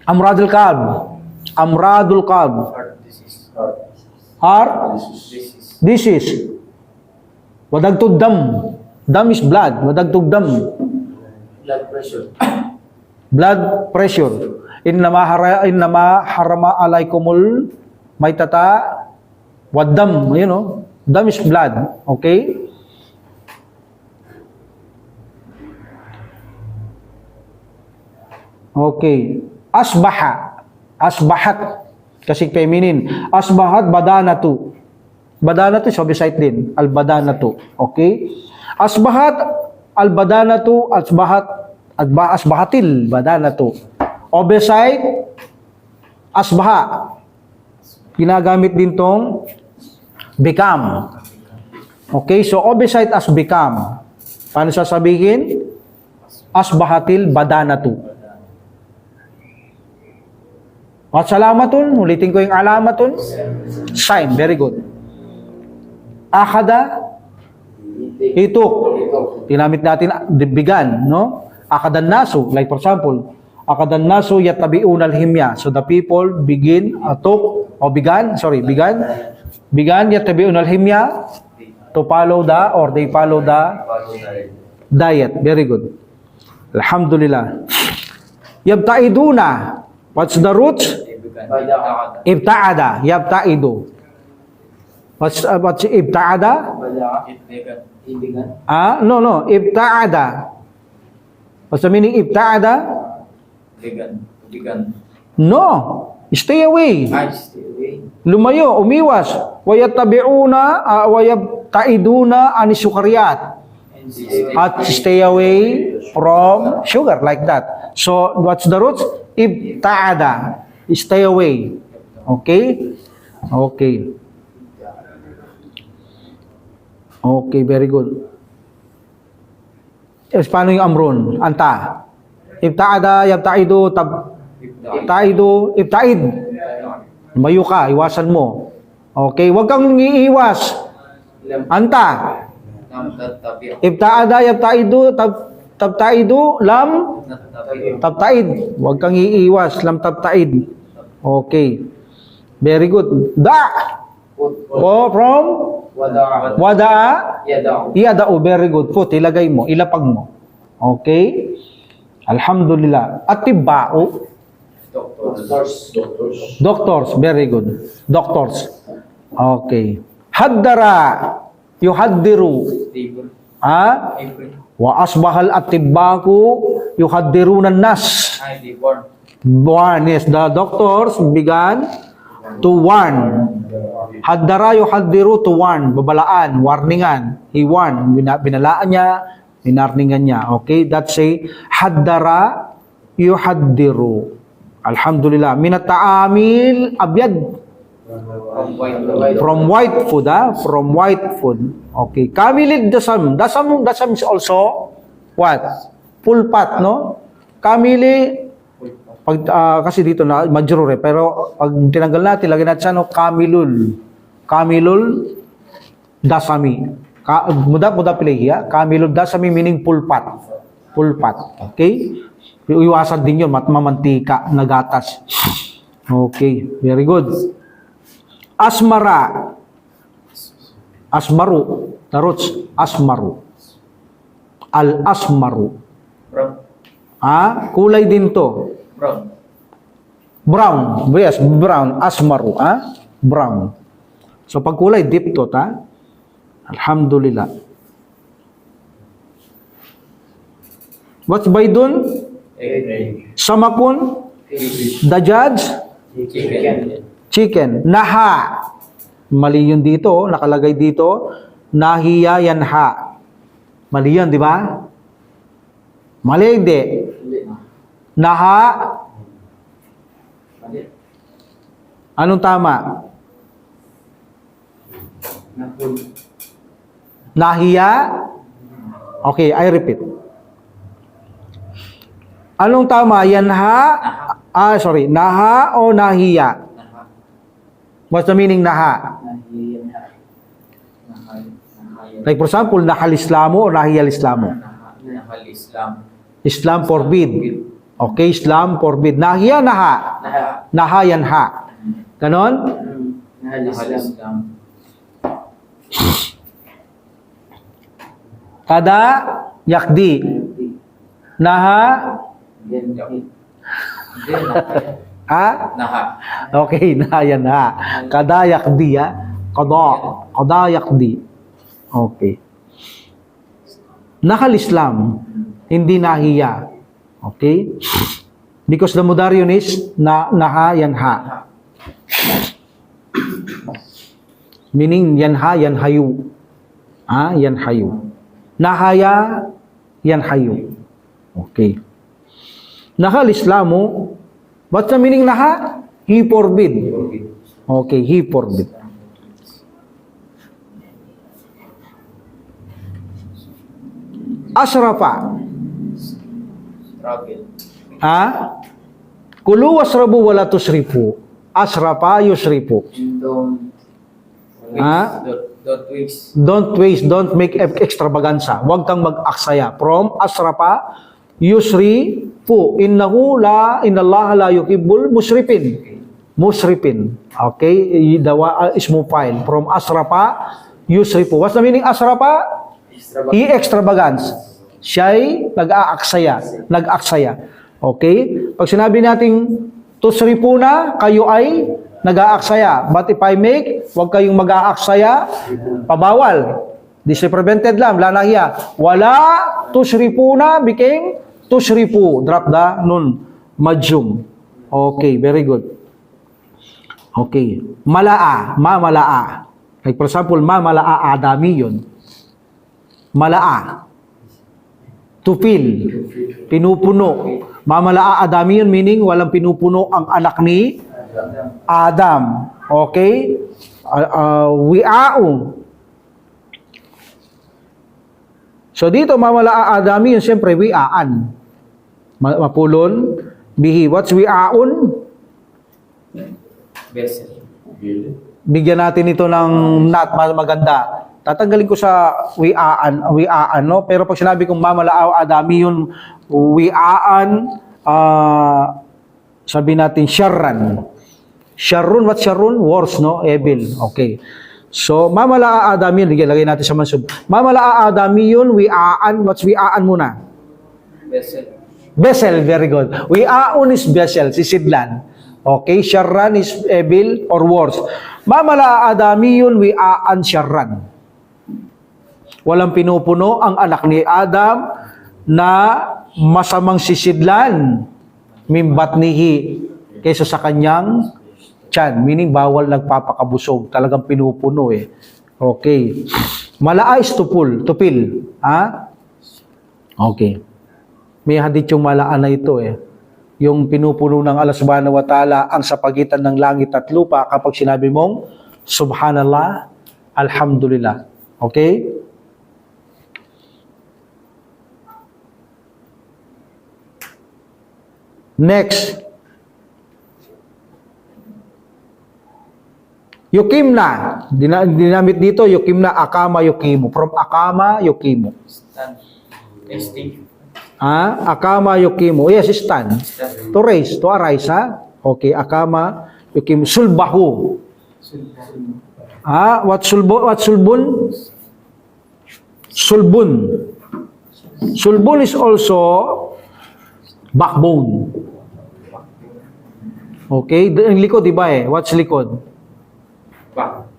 Amradul qalb. Amradul qalb. Heart disease. Heart Heart disease. disease. Wadagtog dam. Dam is blood. Wadagtog dam. Blood pressure. Blood pressure. Innama harama alaikumul maitata wadam. You know, dam is blood. Okay? Okay. Asbaha. Asbahat. Kasi feminine. Asbahat badanatu. Badanatu, sobisite din. Al-badanatu. Okay? Asbahat, al-badanatu, asbahatil badanatu. Obesite, asbaha. Ginagamit din tong become. Okay? So, obesite as become. Paano sasabihin? Asbahatil badanatu. At salamatun, ulitin ko yung alamatun. Sign, very good. Akada, ituk. Tinamit natin, bigan, no? Akadan nasu, like for example, akadan nasu yatabiun al-himya. So the people begin, atuk, o bigan yatabiun al-himya to follow the, or they follow the diet. Very good. Alhamdulillah. Yabtaiduna. What's the root? Ibta'ada. Yabta'idu. What's ibta'ada? No. Ibta'ada. What's the meaning ibta'ada? Vegan. No. Stay away. Stay away. Lumayo, umiwas. Wayabta'iduna anisukariat. At stay away from sugar, like that. So, what's the root? Ibta'ada. Stay away. Okay? Okay. Okay, very good. Yes, paano yung amrun? Anta. Ibta'ada, yabta'idu, ta'idu, ibta'id. Lumayo ka, iwasan mo. Okay, huwag kang iiwas. Anta. Ibta'ada, yabta'idu, tabta'idu, lam, tabta'id. Huwag kang iiwas, lam tabta'id. Okay. Very good. Da. O, from? Wada'a. Yada'u. Very good. Put, ilagay mo, ilapag mo. Okay. Alhamdulillah. Atiba'u. Doctors. Very good. Doctors. Okay. Haddara. Yuhaddiru. Ha? Wa asbahal atibbaku yuhaddiruna nas. Warn. Yes, the doctors began to warn. Haddara yuhaddiru, to warn. Babalaan, warningan. He warned. Binalaan niya, binarningan niya. Okay, that's a haddara yuhaddiru. Alhamdulillah. Minat ta'amil abyad. From white food, From white food. Okay. Kamilid dasam. Dasam is also what? Pulpat, no? Kamili, kasi dito na majrur pero pag tinanggal natin, lagyan natin sa kamilul dasami. Muda pilihiya. Kamilul dasami meaning pulpat. Okay? Iwasan din yun, mamantika na gatas. Okay, very good. Asmara. Asmaru. Taruts. Asmaru. Al-asmaru. Kulay din to. Brown. Yes, brown. Asmaru. Brown. So, pag kulay, deep to, Alhamdulillah. What's baydun? Samakun? Dajaj? Chicken. Naha. Mali yun dito. Nakalagay dito. Nahiya yanha. Mali yun, di ba? Mali, hindi. Naha. Anong tama? Nahiya. Okay, I repeat. Anong tama? Yanha. Sorry. Naha o nahiya? What's the meaning naha? Like for example, nahal Islamo or nahiyal Islamo? Nahal Islam. Islam forbid. Okay, Islam forbid. Nahiya naha. Naha yanha. Ganon? Nahal Islam. Kada yakdi. Naha. Ha? Naha. Okay, naha yanha. Kada yakdi ha. Kada yakdi. Okay. Nahal Islam. Hindi nahiya. Okay? Because the Mudarion is naha yanha. Meaning yanha yanhayu. Yanhayu. Nahaya yanhayu. Okay. Nahal Islamu. What's the meaning naha? He forbid. Okay, he forbid. Asrafa. Travel. Kulu wasrabu wala tusrifu. Asrafa yusrifu. Don't waste, don't make extravaganza. Huwag kang mag-aksaya. From asrafa yusrifu. Innallaha la yuhibbul musrifin. Musrifin. Okay? Ismu file. From asrafa yusrifu. What's the meaning asrafa? He extravagance. Siya'y nag-aaksaya. Nag-aksaya. Okay? Pag sinabi nating tusripuna, kayo ay nag-aaksaya. But if I make, huwag kayong mag-aaksaya, pabawal. This is prevented lang. Wala nahiya. Wala tusripuna became tusripu. Drop the nun. Majum. Okay, very good. Okay. Malaa. Mamalaa. Like for example, mamalaa adami yun. Malaa. To fill. Pinupuno. Mamalaa adami yun, meaning walang pinupuno ang anak ni Adam. Okay? Wi'aung. So dito, mamalaa adami yun, siyempre, wi'aan. Mapulon. Bihi. What's wi'aun? Vessel. Bigyan natin ito ng not maganda. Tatanggalin ko sa wi'aan, no? Pero pag sinabi kong mamalaaw adami yun, wi'aan, sabi natin syarran. Syarrun, what syarrun? Worse, no? Evil. Okay. So, mamalaa adami yun, lagay natin sa mansub. Mamalaa adami yun, wi'aan, what's wi'aan muna? Vessel. Vessel, very good. Wi'aun is vessel, sisidlan. Okay, syarran is evil or worse. Mamalaa adami yun, wi'aan syarran. Walang pinupuno ang anak ni Adam na masamang sisidlan mimbat nihi kaysa sa kanyang tiyan. Meaning, bawal nagpapakabusog. Talagang pinupuno eh. Okay. Malaa is tupil. Okay. May hadith yung malaan na ito eh. Yung pinupuno ng Allah subhanahu wa ta'ala ang sa pagitan ng langit at lupa kapag sinabi mong Subhanallah, Alhamdulillah. Okay? Next. Yukimna. Dinamit dito, yukimna, akama, yukimu. From akama, yukimu. Stand. ST. Akama, yukimu. Yes, stand. To raise, to arise, ha? Okay, akama, yukimu. Sulbahu. What sulbun? Sulbun. Sulbun is also backbone. Okay? Ang likod, di ba eh? What's likod? Back.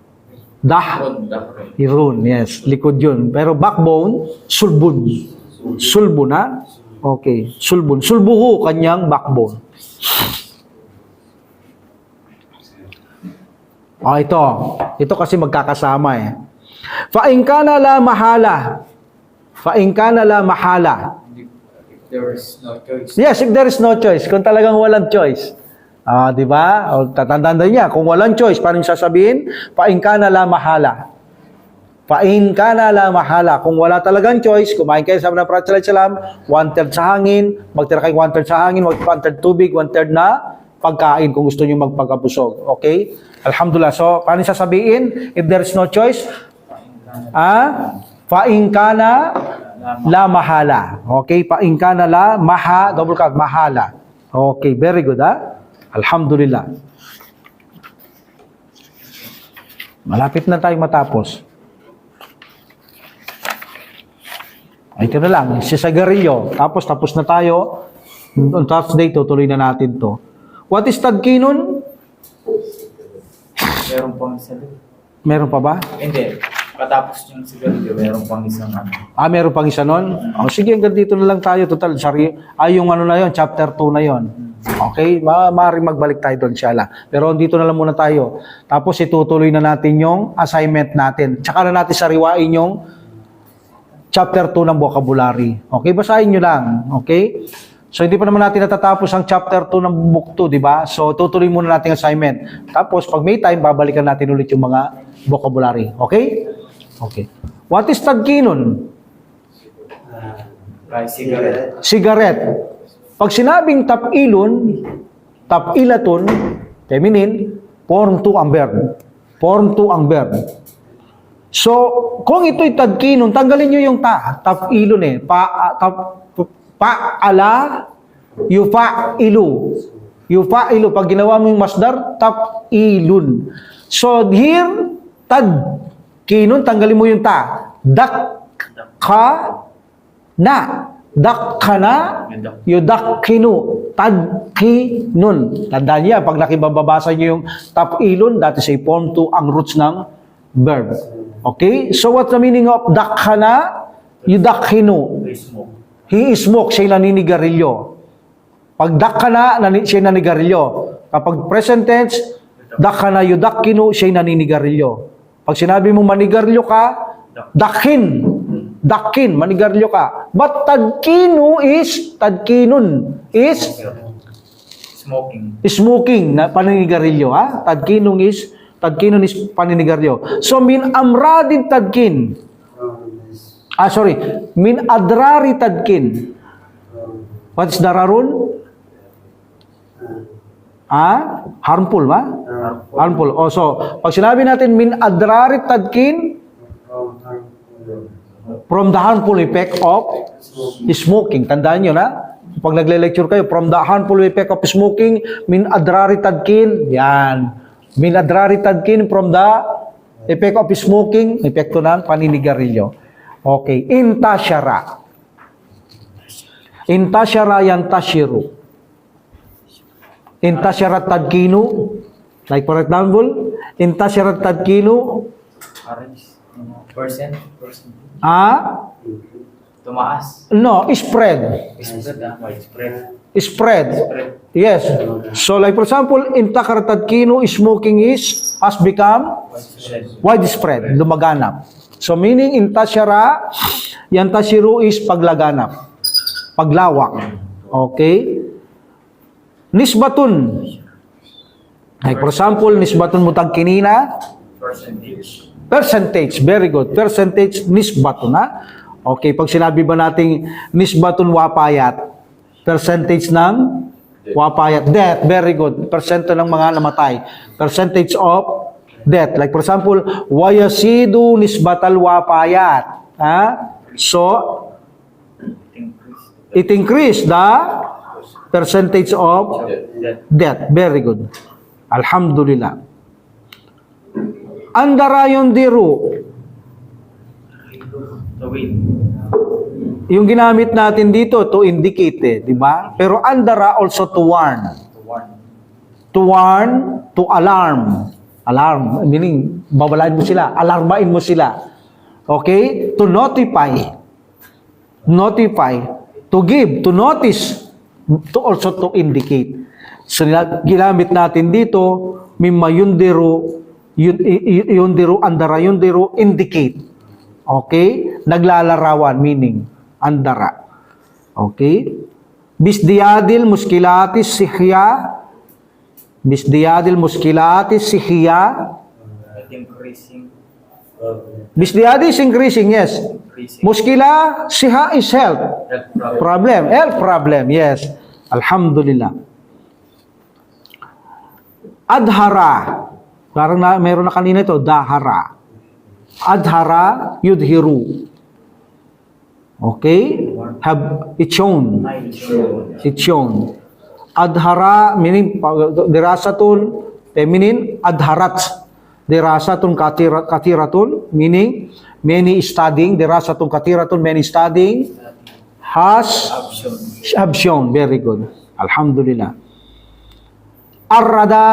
Dah. Back. Irun, yes. Likod yun. Pero backbone, sulbun. Sulbun, ha? Okay. Sulbun. Sulbuhu, kanyang backbone. Ito. Ito kasi magkakasama eh. Fa'in kana la mahala. Fa'in kana la mahala. If there is no choice. Yes, if there is no choice. Kung talagang walang choice. Di ba? O, tatandaan niya, kung walang choice, paano sasabihin? Fa'in kana la mahala. Fa'in kana la mahala. Kung wala talagang choice, kumain kayo sa ng Prophet sallallahu alaihi wasallam, 1/3 sa hangin, magtira kayo 1/3 sa hangin, 1/3 tubig, 1/3 na pagkain kung gusto nyo magpagabusog. Okay? Alhamdulillah. So, paano sasabihin? If there is no choice, fa'ingkana la mahala. Okay? Fa'ingkana la mahala. Okay, very good, Alhamdulillah. Malapit na tayo matapos. Ito na lang, si Sagarillo. Tapos na tayo. On Thursday, tutuloy na natin to. What is tadkinun? Meron pang isa doon. Meron pa ba? Hindi. Katapos yung sigarilyo, meron pang isang ano. Meron pang isa nun? Sige, hanggang dito na lang tayo. Total, yung ano na yon, chapter 2 na yon. Okay? Maaaring magbalik tayo doon, inshallah. Pero dito na lang muna tayo. Tapos itutuloy na natin yung assignment natin. Tsaka na natin sariwain yung chapter 2 ng vocabulary. Okay? Basahin nyo lang. Okay? So, hindi pa naman natin natatapos ang chapter 2 ng book 2, di ba? So, tutuloy muna natin ang assignment. Tapos, pag may time, babalikan natin ulit yung mga vocabulary. Okay? Okay. What is tadkinun? Cigarette. Cigarette. Pag sinabing tapilatun, feminine, form 2 ang verb. Form 2 ang verb. So, kung ito'y tadkinun, tanggalin nyo yung tapilun Pa'ala, yufa'ilu. Yufa'ilu. Pag ginawa mo yung masdar, tapilun. So, here, tadkinun, tanggalin mo yung Dakkana. Yudakkinu. Tadkinun. Tandaan niya, pag nakibabasa niyo yung tapilun, that is a form 2 ang roots ng verb. Okay? So, what's the meaning of dakkana? Yudakkinu. He smoke, siya naninigarilyo. Pag dakkana, siya naninigarilyo. Kapag present tense, dakkana yudakkinu, siya naninigarilyo. Pag sinabi mo manigarilyo ka, dakkin, manigarilyo ka. But tadkinun is smoking na paninigarilyo, Tadkinun is paninigarilyo. So min amradin tadkin. Min adrari tadkin. What is dararun? Harmful, ba? Harmful. So, pag sinabi natin min adrari tadkin, from the harmful effect of smoking. Tandaan nyo na, pag nagle-lecture kayo, from the harmful effect of smoking, min adrari tadkin, yan. Min adrari tadkin from the effect of smoking, epekto ng paninigarilyo. Okay, intashara. Intashara yantashiru. Intashara tadkinu. Like for example, intashara tadkinu. Percent. Tumaas. No, spread. Spread. Yes. So like for example, intashara tadkinu, smoking has become widespread, lumaganap. So meaning intashara, yantashiru is paglaganap, paglawak. Okay? Nisbatun. Like for example, nisbatun mutag kinina. Percentage. Very good. Percentage nisbatun, Okay, pag sinabi ba nating nisbatun wapayat, percentage ng wapayat, death. Very good. Persento ng mga namatay. Percentage of death. Like for example, wayasidu nisbatal wapayat. So, it increased the percentage of death. Very good. Alhamdulillah. Andarayon diru. Yung ginamit natin dito to indicate, di ba? Pero andara also to warn. To warn, to alarm. Alarm, meaning, babalain mo sila, alarmain mo sila. Okay? To notify. Notify. To give, to notice, to also to indicate. So, ginamit natin dito, mimma yundiru, andara yundiru, indicate. Okay? Naglalarawan, meaning, andara. Okay? Bisdiyadil muskilatis sihya, bisdiyadil muskilatis sihya. Bisdiyadi is increasing, yes. Muskila, siha is health. Problem. Health problem, yes. Alhamdulillah. Adhara. Parang meron na kanina ito, dahara. Adhara, yudhiru. Okay? It's shown. It's shown. Adhara, meaning, dirasatun, feminine, adharat. Dirasatun katiratun, meaning, many studying. Dirasatun katiratun, many studying. Have shown. Very good. Alhamdulillah. Arrada,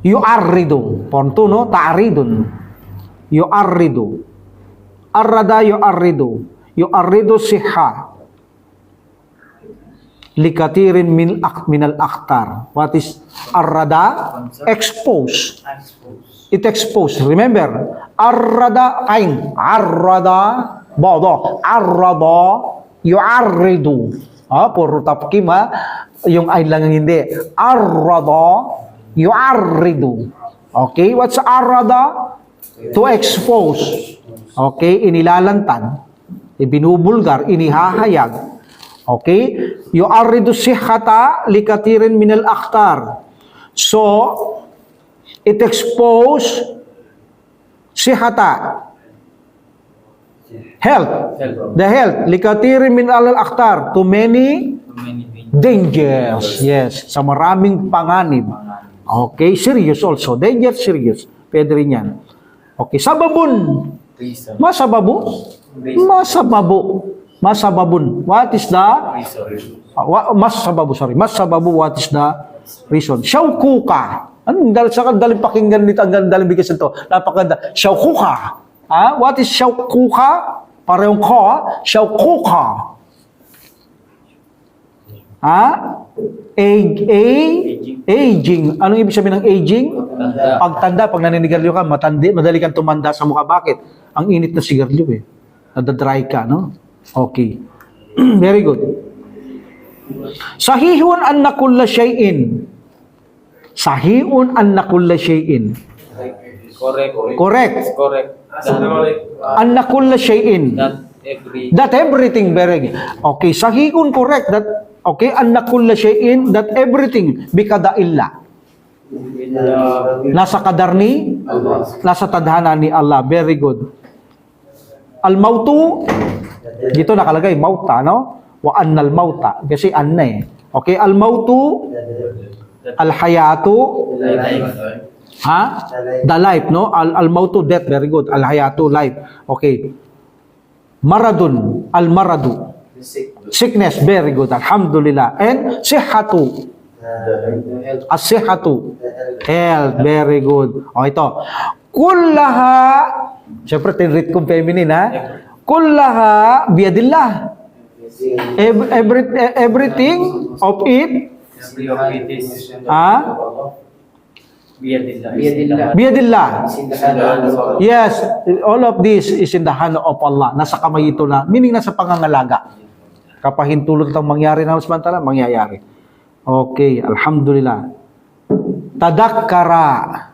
yu'arridu. Ponto, no? Ta'aridun. Yu'arridu. Arrada yu'arridu. Yu'arridu siha. Likatirin min al-akhtar. What is arrada? Expose. It expose. Remember, arrada, ain. Arrada, bodo. Arrada, yu'arridu. Puro tapkim, yung ain lang ang hindi. Arrada, yu'arridu. Okay, what's arrada? To expose. Okay, inilalantad, ibinubulgar, inihahayag. Okay, yu'arridu sihhata likatirin min al-akhtar. So, it expose sihhata, health, the health, likatirin min al-akhtar, to many dangers. Yes, sa maraming panganib. Okay, serious also. Danger, serious. Pwede rin yan. Okay, sababun. Masababu? Masababu. Masababun. What is the? Masababu, sorry. Masababu, what is the reason? Shaukuka. Anong daling pakinggan nito? Ang daling bigkas nito. Napakaganda. Shaukuka. What is shaukuka? Parehong ko, shaukuka. Aging. Anong ibig sabihin ng aging? Pagtanda, pag naninigarilyo ka, madali kang tumanda sa mukha. Bakit? Ang init na sigarilyo eh. Nadadry ka, no? Okay. Very good. Sahihun anna kulla shay'in. Sahihun anna kulla shay'in. Correct. Anna kulla shay'in. That everything. Very good. Okay. Sahihun correct. That okay. Anna kulla shay'in. That everything. Bikada illa. Nasa kadar ni? Nasa tadhana ni Allah. Very good. Al-mautu, dito nakalagay, mauta, no? Wa annal mauta. Kasi anna eh. Okay, al-mautu, al-hayatu, the life, no? Al-mautu, death, very good. Al-hayatu, life. Okay. Maradun, al-maradu. Sickness, very good. Alhamdulillah. And sihhatu. As-sihhatu. Health, very good. O ito. Kullaha, siyempre tinreat kong feminine, kullaha biyadillah. Everything of it, biyadillah. Yes, all of this is in the hand of Allah. Nasa kamay ito na, meaning nasa pangangalaga. Kapahintulot ang mangyari na samantala, mangyayari. Okay, alhamdulillah. Tadakkara.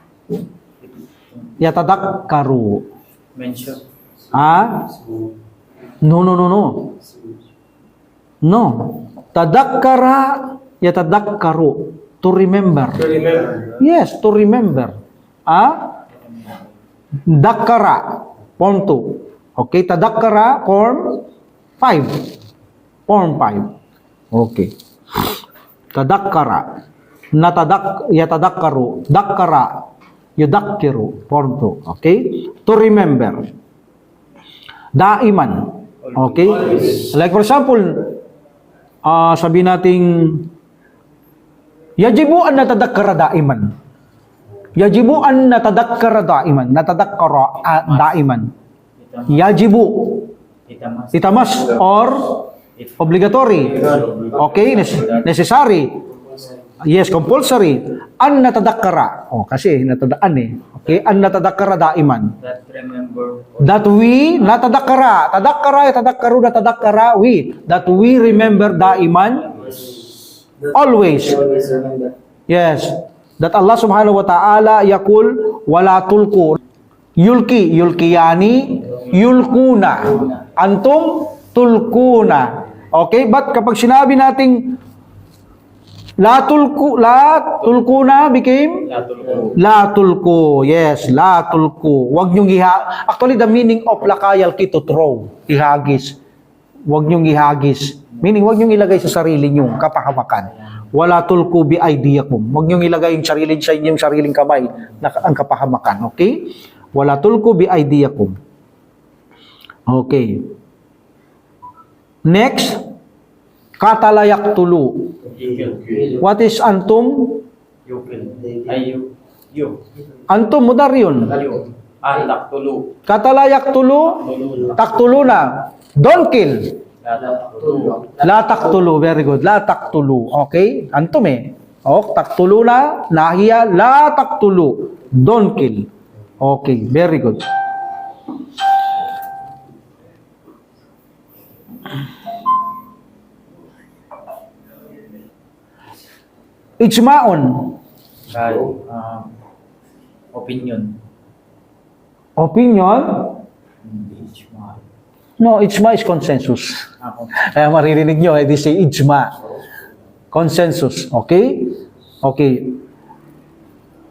Yatadakkaru. Mention. No. Tadakkara, yatadakkaru. To remember. Yes, to remember. Dakkara. Form 2. Okay, tadakkara, form 5. Form 5. Okay. Tadakkara. Yatadakkaru. Dakkara. Yudakkiru, form 2. Okay? To remember. Daiman. Okay? Like for example, sabihin nating, yajibu an natadakkara daiman. Yajibu an natadakkara daiman. Natadakkara daiman. Yajibu. Itamas or obligatory. Okay? Necessary. Yes, compulsory. An natadakkara. Kasi natadaan eh. Okay? An natadakkara daiman. That we natadakkara. Tadakkara, yatadakkaru, natadakkara, we. That we remember daiman. Always. Yes. That Allah subhanahu wa ta'ala yakul wala tulku. Yulkiyani, yulkuna. Antum tulkuna. Okay? But kapag sinabi nating Latulkuna became Latulko. Latulko. Yes, latulko. Huwag niyong Actually, the meaning of lakayal to throw. Ihagis. Huwag niyong ihagis. Meaning, huwag niyong ilagay sa sarili niyong kapahamakan. Wala tulko bi ideakum. Huwag niyong ilagay yung sarili sa inyong sariling kamay na ang kapahamakan. Okay? Wala tulko bi ideakum. Okay. Next, katalayak tulu. What is antum? Yukil. Ay, yu. Antum mudar yun. Yu. Taktulo. Katalayak tulu, Tulo. taktuluna. Don't kill. Taktulo. La taktulu. Very good. La taktulu. Okay? Antum taktuluna, nahiya, la taktulu. Don't kill. Okay. Very good. Ijma'un. Ay, opinion. Opinion? Ijma. No, ijma is consensus. Ako. Kaya maririnig nyo, they say ijma. Consensus. Okay? Okay.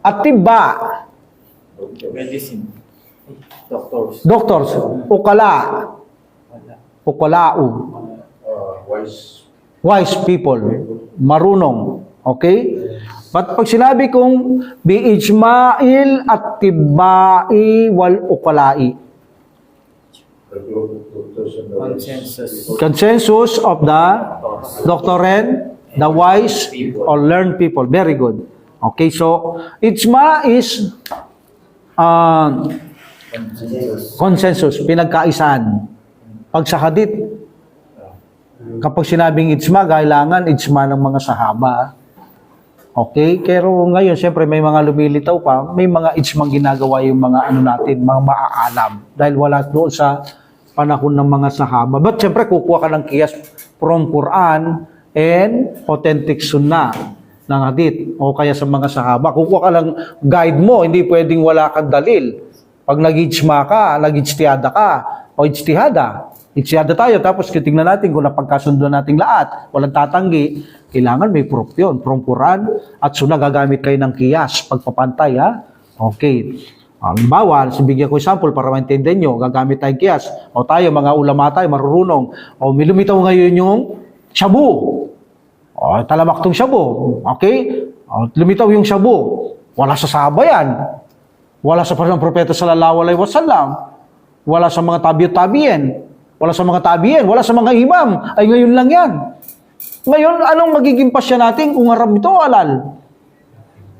Atiba. Medicine. Doctors. Doctors. Ukala. Wala. Ukalao. Wise people. Marunong. Okay? But pag sinabi kong bi ijma'il at tibai wal ukalai. Consensus. Consensus of the doctor and the wise or learned people. Very good. Okay, so ijma is Consensus. consensus, pinagkaisan. Pag sa hadith, kapag sinabing ijma, kailangan ijma ng mga sahaba. Okay? Pero ngayon, siyempre may mga lumilitaw pa, may mga ijmang ginagawa yung mga natin, mga maaalam. Dahil wala doon sa panahon ng mga sahaba. But siyempre, kukuha ka ng kiyas from Quran and authentic sunnah ng hadith o kaya sa mga sahaba. Kukuha ka lang guide mo, hindi pwedeng wala kang dalil. Pag nag-ijma ka, nag-ijtihada ka, o ijtihada tayo, tapos titingnan natin kung napagkasundo nating lahat, walang tatanggi, kailangan may proof yun. From Quran at Sunnah, gagamit kayo ng kiyas, pagpapantay, ha? Okay. Halimbawa, bigyan ko example para maintindihan nyo, gagamit tayong kiyas. O tayo, mga ulama tayo, marurunong. O milumitaw ngayon yung shabu. O talamak tong shabu. Okay? O, lumitaw yung shabu. Wala sa sahaba yan. Wala sa propeta sallallahu alaihi wasallam. Wala sa mga tabi'ut-tabi'in. Wala sa mga tabi'in. Wala sa mga imam. Ay ngayon lang yan. Ngayon, anong magiging pasya natin kung haram ito o halal?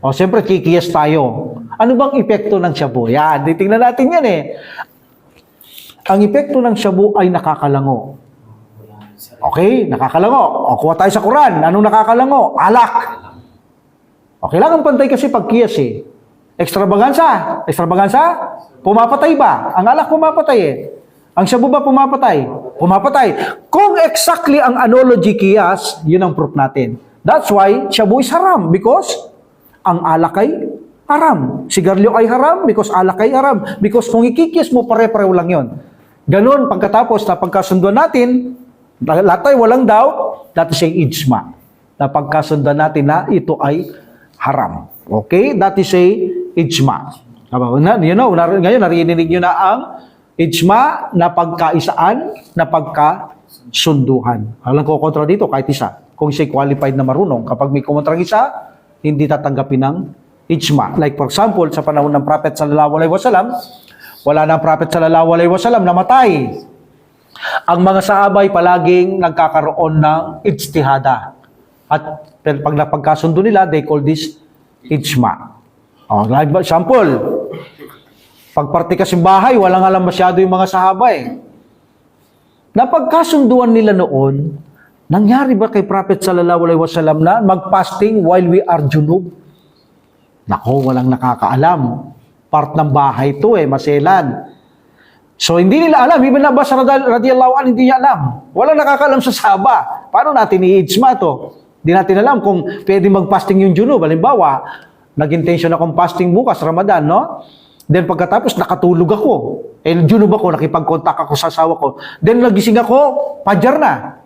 O, siyempre, kikiyas tayo. Ano bang epekto ng shabu? Yan, titingnan natin yan eh. Ang epekto ng shabu ay nakakalango. Okay, nakakalango. O, kuha tayo sa Quran. Anong nakakalango? Alak. O, kailangan pantay kasi pagkiyas eh. Extravaganza. Extravaganza? Pumapatay ba? Ang alak pumapatay eh. Ang shabu ba pumapatay? Pumapatay. Kung exactly ang analogy kiyas, yun ang proof natin. That's why shabu is haram because ang alak ay haram. Sigarilyo ay haram because alak ay haram. Because kung ikikiyas mo, pare-pareho lang yun. Ganon, pagkatapos na pagkasunduan natin, lahat tayo walang doubt, that is a ijma. Na pagkasunduan natin na ito ay haram. Okay? That is a ijma. You know, ngayon narinig nyo na ang ijma na pagkaisaan, na pagkasunduhan. Alam ko kontra dito kahit isa. Kung siya'y qualified na marunong, kapag may kumontrang isa, hindi tatanggapin ng ijma. Like for example, sa panahon ng Prophet sallallahu alaihi wasallam, wala na ang Prophet sallallahu alaihi wasallam, namatay. Ang mga sahabay palaging nagkakaroon ng ijtihada. At pag napagkasundo nila, they call this ijma. Like example, pagparti ka simbahay, walang alam masyado yung mga sahaba eh. Napagkasunduan nila noon, nangyari ba kay Prophet sallallahu alaihi wasallam na mag-fasting while we are junub? Nako, walang nakakaalam. Part ng bahay to eh, maselan. So hindi nila alam, Ibn Abbas radiyallahu anhu hindi niya alam. Walang nakakaalam sa sahaba. Paano natin i-ijma to? Hindi natin alam kung pwede mag-fasting yung junub. Halimbawa, nag-intention akong fasting bukas, Ramadan, no? Then pagkatapos, nakatulog ako. Junub ako, nakipag-contact ako sa asawa ko. Then nagising ako, pajar na.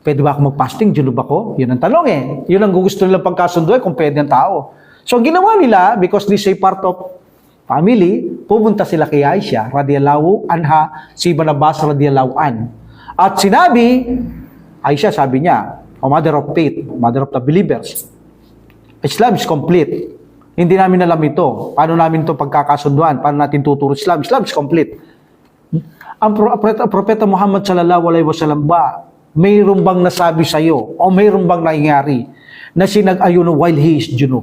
Pwede ba ako mag-fasting? Junub ako? Yun ang tanong eh. Yun ang gusto nilang pagkasundo kung pwede ang tao. So, ang ginawa nila, because this is part of family, pumunta sila kay Aisha, radiyallahu anha, si Barnabas, radiyallahu an. At sinabi, Aisha, sabi niya, o mother of faith, mother of the believers, Islam is complete. Hindi namin alam ito. Paano namin ito pagkakasunduan? Paano natin tuturo Islam? Islam is complete. Ang Propeta Muhammad sallallahu alaihi wasallam ba, mayroon bang nasabi sa iyo o mayroon bang nangyari na sinag-ayuno while he is junub?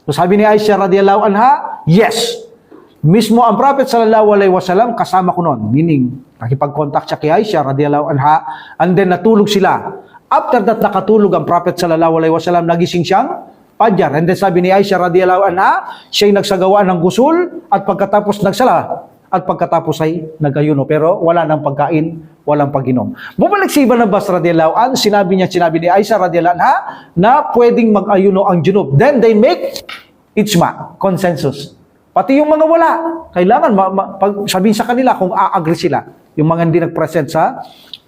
So sabi ni Aisha radiyallahu anha, yes. Mismo ang Prophet sallallahu alaihi wasallam kasama ko noon. Meaning, nakipag-contact siya kay Aisha radiyallahu anha and then natulog sila. After that, nakatulog ang Prophet sallallahu alaihi wasallam, nagising siyang Fajr. And then sabi ni Aisha radiyallahu anha, siya'y nagsagawa ng gusul at pagkatapos nagsala at pagkatapos ay nag-ayuno. Pero wala nang pagkain, walang pag-inom. Bumalik si Barnabas radiyallahu anha, sinabi ni Aisha radiyallahu anha na pwedeng mag-ayuno ang junub. Then they make ijma, consensus. Pati yung mga wala, kailangan sabihin sa kanila kung a-agree sila. Yung mga hindi nag-present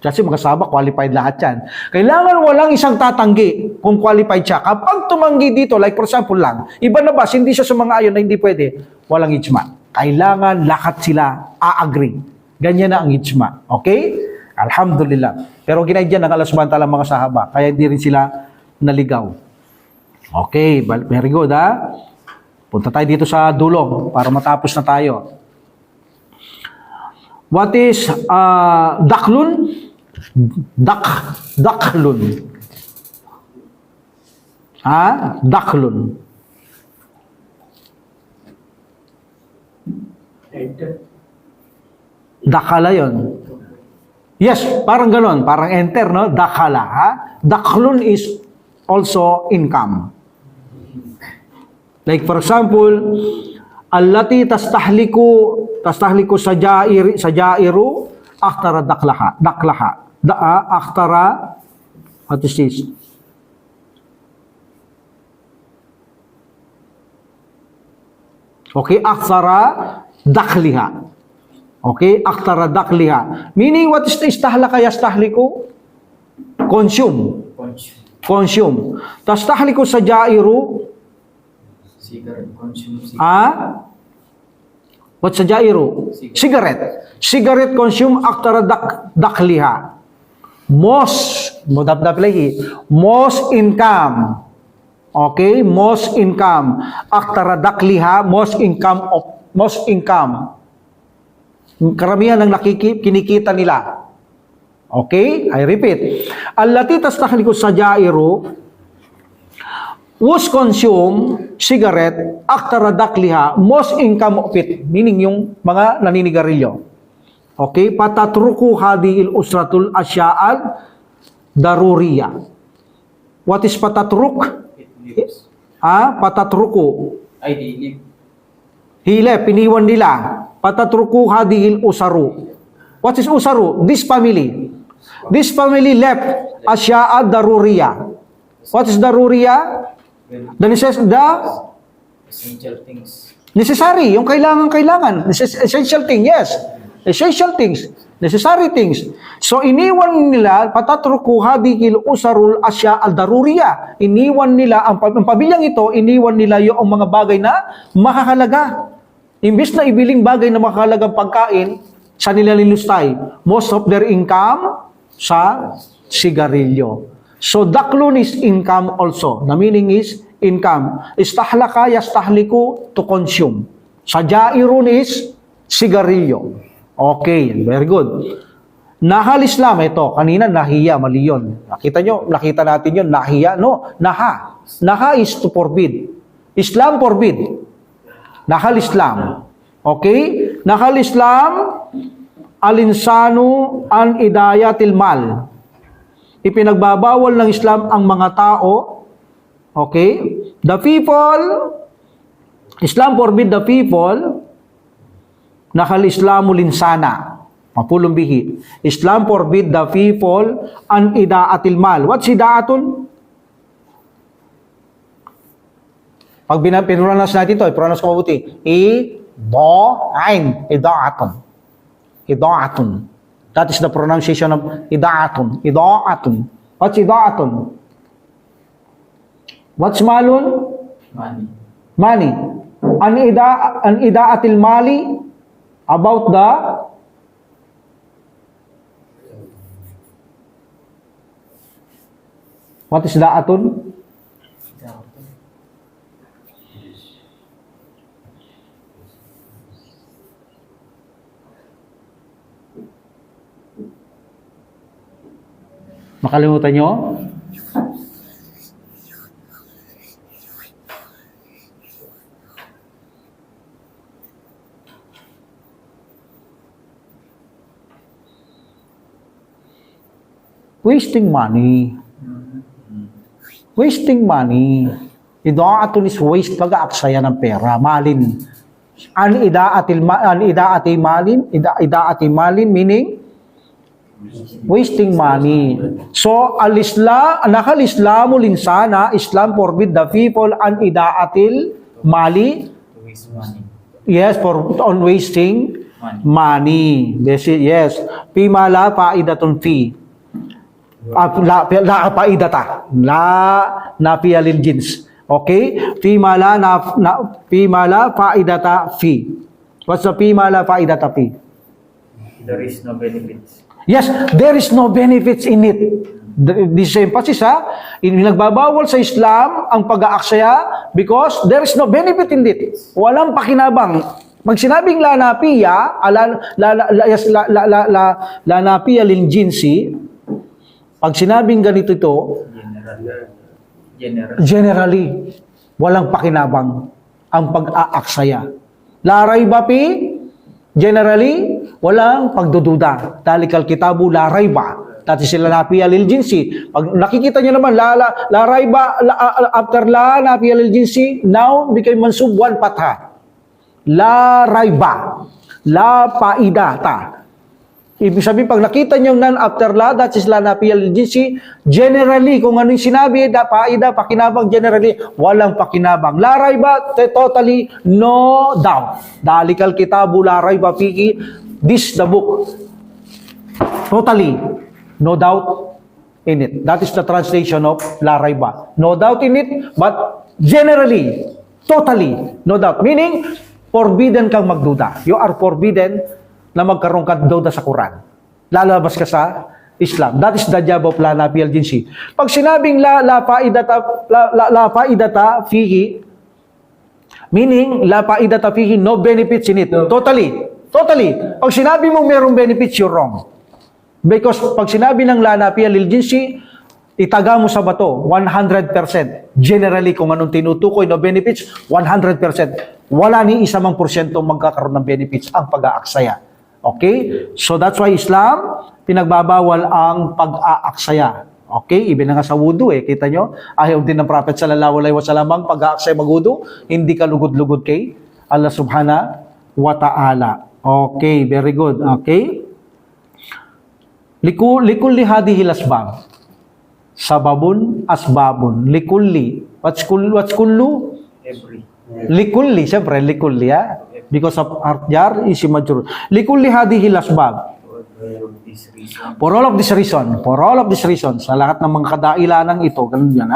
kasi mga sahaba, qualified lahat yan. Kailangan walang isang tatanggi kung qualified siya. Kapag tumanggi dito, like for example lang, iba na ba, hindi siya sumang-ayon na hindi pwede, walang ijma. Kailangan lahat sila a-agree. Ganyan na ang ijma. Okay? Alhamdulillah. Pero ginaidyan ng Allah subhanahu wa ta'ala mga sahaba, kaya hindi rin sila naligaw. Okay, very good ha. Punta tayo dito sa dulo para matapos na tayo. What is daklun? Daklun. Daklun. Dakala yun. Yes, parang ganon. Parang enter, no? Dakala. Daklun is also income. Like for example, allati tastahliku sajairu akhtara daklaha. Akhtara, what is this? Okay, akhtara dakliha. Okay, akhtara dakliha. Meaning, what is the istahlaka yastahliku? Consume. Consume. Tastahliku sajairu. Cigarette. Consume cigarette. What's sajairu? Cigarette. Cigarette consume aktara dakliha. Most income. Okay, most income. Aktara dakliha, most income. Karamihan ng kinikita nila. Okay, I repeat. Allati tastahliku sajairu was consume cigarette aktara dakliha, most income of it, meaning yung mga naninigarilyo. Okay, patatruku hadhihi al-usratul asya'al daruriyah. What is patatruk? Patatruku. Hilep, piniwan nila. Patatruku hadhihi al-usaru. What is usaru? This family. This family left asya'al daruriyah. What is daruriyah? The essential things. Necessary, yung kailangan. Essential thing, yes. Essential things. Necessary things. So, iniwan nila, patatruku hadihil usarul asya al-daruriya. Iniwan nila, ang pabilyang ito, iniwan nila yung mga bagay na makakalaga. Imbis na ibiling bagay na makakalagang pagkain, sa nila nilustay. Most of their income sa sigarilyo. So, daklun is income also. The meaning is income. Istahlaka yastahliku to consume. Sajairun is sigarilyo. Okay, very good. Nahal Islam, ito. Kanina, nahiya, mali yun. Nakita natin yun, nahiya. No, naha. Naha is to forbid. Islam forbid. Nahal Islam. Okay? Nahal Islam, alinsanu an idayatil mal. Ipinagbabawal ng Islam ang mga tao. Okay? The people, Islam forbid the people, nakal Islamu linsana. Mapulong bihi. Islam forbid the people an idaatil mal. What's idaatul? Pag pinunanas natin ito, ipronounce ko mabuti. Idaatun. Idaatun. That is the pronunciation of ida'atun. Ida'atun. What's ida'atun? What's malun? Money. Money. An ida'atil mali about the what is da'atun? Makalimutan nyo? Wasting money. Wasting money. Ida'atun is waste, pag-aaksaya ng pera, malin. An ida'ati malin, meaning wasting money. So, nakal-Islamu linsana, Islam forbid the people an ida'atil mali. To waste money. Yes, on wasting money. Yes. Fima la fa'idatun fi. La fa'idata. La nafiya lil jins. Okay? Fima la fa'idata fi. What's the fima la fa'idata fi? There is no benefits. Yes, there is no benefits in it. This emphasis nagbabawal sa Islam ang pag-aaksaya because there is no benefit in it. Walang pakinabang. Pag sinabing la napiya lil jinsi, pag sinabing ganito ito, generally, walang pakinabang ang pag-aaksaya. La rayba fi, generally, walang pagdududa. Dalikal kitabu la rayba. Dati sila napiya lil jinsi. Pag nakikita nyo naman, la rayba, after la napiya lil jinsi, now became mansub one patha. La rayba. La faidata. Ibig sabihin, pag nakita nyo nan after la, that is la napiya lil jinsi, generally, kung ano yung sinabi, faida, pakinabang, generally, walang pakinabang. La rayba, totally, no doubt. Dalikal kitabu la rayba fihi, this the book. Totally, no doubt in it. That is the translation of la rayba. No doubt in it, but generally, totally, no doubt. Meaning, forbidden kang magduda. You are forbidden na magkaroon ka duda sa Quran. Lalabas ka sa Islam. That is the job of la nafiya lil jinsi. Pag sinabing la faidata fihi, meaning la faidata fihi, no benefits in it. Totally. Pag sinabi mo mayroong benefits, you're wrong. Because pag sinabi ng la nafiya lil jinsi, itaga mo sa bato, 100%. Generally, kung anong tinutukoy no benefits, 100%. Wala ni isa mang porsyento magkakaroon ng benefits ang pag-aaksaya. Okay? So that's why Islam, pinagbabawal ang pag-aaksaya. Okay? Ibig na nga sa wudu Kita nyo? Ayaw din ng Prophet sallallahu alaihi wasallam ang pag-aaksaya mag-wudu. Hindi ka lugod-lugod kay Allah subhanahu wa ta'ala. Okay, very good. Okay? Likulli hadihil asbab. Sababun, asbabun. Likulli. What's kullu? Every. Likulli. Siyempre, likulli. Because of artjar is majrur. Likulli hadihil asbab. For all of this reason. Sa lahat ng mga kadailanang ito. Ganun yan,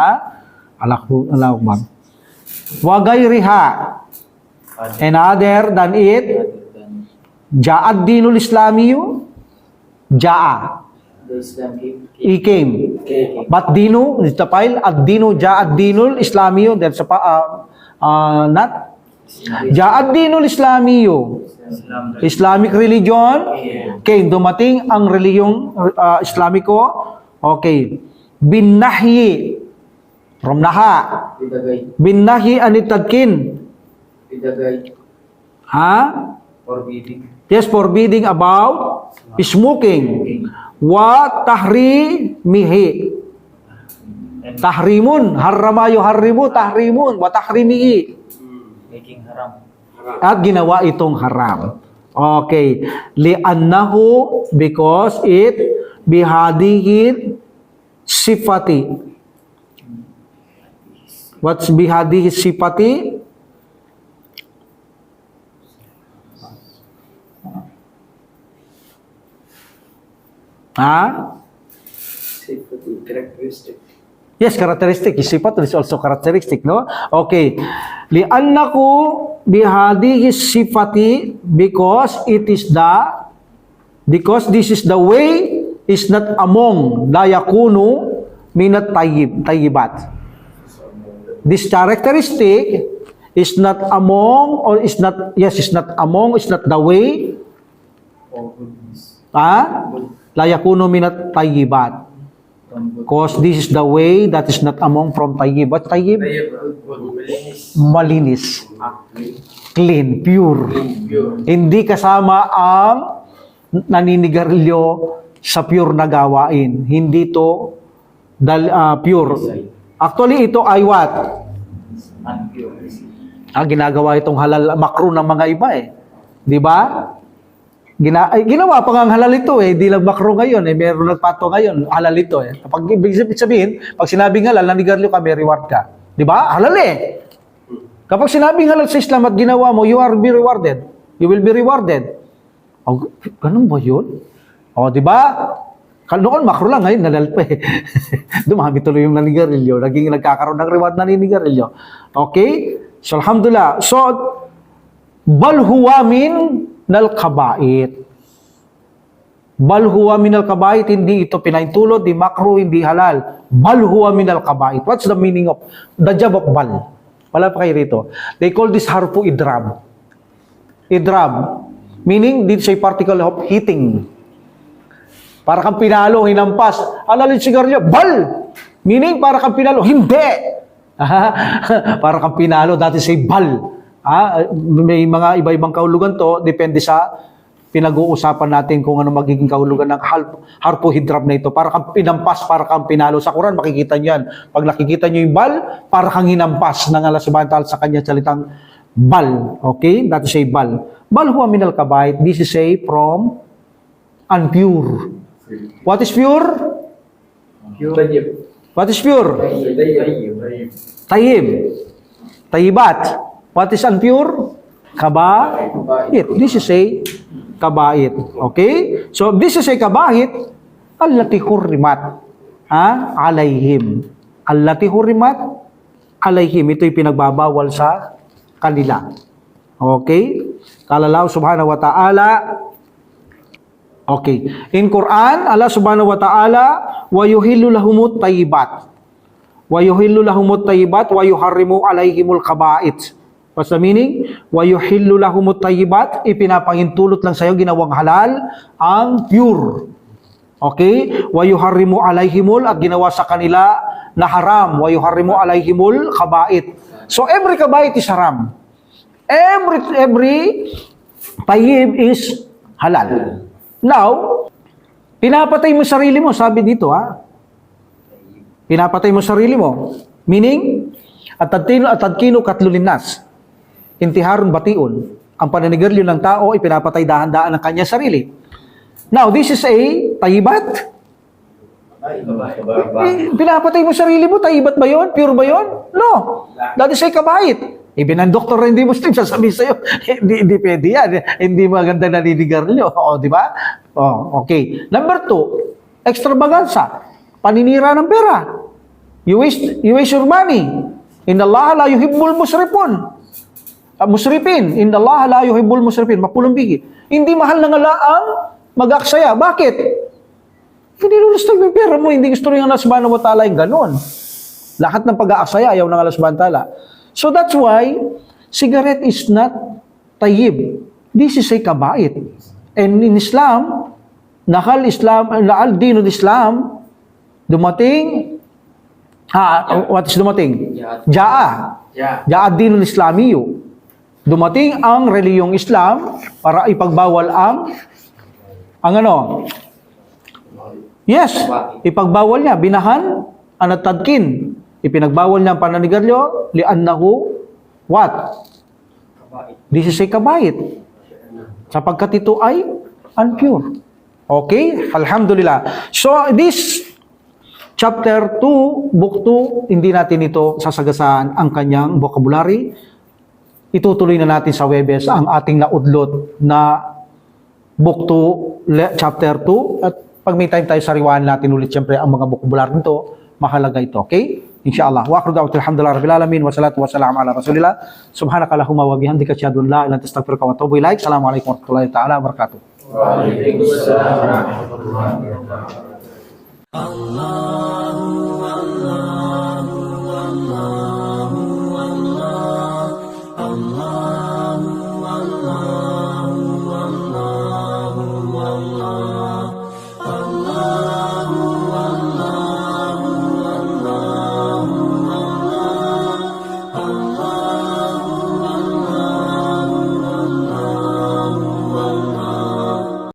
Allahu Akbar. Wa gayriha. And other than it. Ja'ad dinul islamiyu. Ja'a. The Islam He came. But dinu, is the file, ad-dinu, ja'ad dinul islamiyu. That's not. Ja'ad dinul islamiyu. Islamic religion. Okay, dumating ang reliyong Islamiko. Okay. Bin nahyi. From naha. Bin nahyi anitadkin. Forbidding. Yes, forbidding about smoking. Wa tahrimihi. Tahrimun. Harrama yuharrimu. Tahrimun. Wa tahrimihi. Making haram. At ginawa itong haram. Okay. Li'annahu, because it bihadihi sifati. What's bihadihi sifati? Ha? Safety characteristic. Yes, characteristic. Sifat is also characteristic, no? Okay. Li'annaku bihadihi sifati because this is the way is not among la yakunu minat tayyibat. This characteristic is not among or is not the way la yakunu minat tayyibat. Because this is the way that is not among from tayyib. What tayyib? Malinis. Clean, pure. Hindi kasama ang naninigarilyo sa pure na gawain. Hindi to pure. Actually, ito ay what? Ginagawa itong halal makruh ng mga iba eh. Di ba? Ginawa pa nga ang halal ito eh. Di lang makruh ngayon eh. Meron nagpato ngayon. Halal ito eh. Kapag ibig sabihin, pag sinabing halal, nanigarilyo ka, may reward ka. Di ba? Halal eh. Kapag sinabing halal sa Islam at ginawa mo, you will be rewarded. You will be rewarded. Oh, ganun ba yun? O, di ba? Noon, makruh lang. Ngayon, halal pa eh. Dumami tuloy yung nanigarilyo. Nagkakaroon ng reward na nanigarilyo. Okay? So, alhamdulillah. So, bal huwa min nal kabait. Bal huwa minal kabait, hindi ito pinaintulot, di makruh, hindi halal. Bal huwa minal kabait. What's the meaning of the job of bal? Wala pa kayo rito. They call this harfu idrab. Idrab. Meaning, this is a particle of hitting. Para kang pinalo, hinampas. Alalid sigarilyo, bal! Meaning, para kang pinalo, hindi! Para kang pinalo, that is a bal. May mga iba-ibang kahulugan to, depende sa pinag-uusapan natin kung ano magiging kahulugan ng harpo hidrab na ito. Para kang pinampas, para kang pinalo. Sa Quran, makikita nyo yan. Pag nakikita nyo yung bal, para kang hinampas ng Allah subhanahu wa ta'ala sa kanya salitang bal. Okay? That is a bal. Bal huwa minal kabait. This is a from unpure. What is pure? What is pure? Tayyib. Tayyibat. What is unpure? Kabait. This is a kabait. Okay? So, this is a kabait. Allati hurrimat. Alayhim. Allati hurrimat. Alayhim. Ito'y pinagbabawal sa kanila. Okay? Kalalaw subhanahu wa ta'ala. Okay. In Quran, Allah subhanahu wa ta'ala, wa yuhillu lahumut tayyibat. Wa yuhillu lahumut tayyibat wa yuharrimu alayhimul kabait. What's the meaning? Wa yuhillu lahumut tayyibat, ipinapahintulot lang sa'yo, ginawang halal, ang pure. Okay? Wa yuharrimu alayhimul, at ginawa sa kanila na haram. Wa yuharrimu alayhimul kabait. So every kabait is haram. Every tayyib is halal. Now, pinapatay mo sarili mo, sabi dito Pinapatay mo sarili mo. Meaning, atadkino katlulinas. Intiharun batiun. Ang pananigarilyo ng tao ay pinapatay dahan-daan ng kanya sarili. Now, this is a tayyibat. Pinapatay mo sarili mo, tayyibat ba yun? Pure ba yun? No. That is a kabait. Even ang doktor na hindi Muslim, sasabihin sa'yo, hindi pwede yan. Hindi maganda naninigarilyo. O, di ba? O, okay. Number 2, extravaganza. Paninira ng pera. You waste your money. Inna Allah la yuhibbul musrifun. Musrifin. Inna Allah la yuhibbul musrifin. Mapulong bigi. Hindi mahal ng Allah ang mag-aksaya. Bakit? Hindi lulustag yung pera mo. Hindi gusto rin ang Allah subhanahu wa ta'ala yung ganun. Lahat ng pag-aaksaya ayaw ng Allah subhanahu wa ta'ala. So that's why cigarette is not tayyib. This is a kabait. And in Islam, nahal dinul Islam, dumating, what is dumating? Ja'a dinul Islamiyo. Dumating ang reliyong Islam para ipagbawal ang ano? Yes, ipagbawal niya, binahan, anatadkin. Ipinagbawal niya ang pananigarilyo, li'annahu, what? This is a kabait. Sapagkat ito ay unpure. Okay? Alhamdulillah. So, this chapter 2, book 2, hindi natin ito sasagasaan ang kanyang vocabulary. Itutuloy na natin sa Webes ang ating naudlot na book 2, chapter 2, at pag may time tayo, sariwahan natin ulit siyempre ang mga vocabulary nito. Mahalaga ito, okay? Inshallah. Wa akhiru da'watina alhamdulillahi rabbil alamin wa salatu wa salam ala rasulillah. Subhanakallahumma wa bihamdika asyhadu an la ilaha illa anta astaghfiruka wa atubu ilaik. Assalamualaikum warahmatullahi taala wabarakatuh. Waalaikumsalam warahmatullahi wabarakatuh.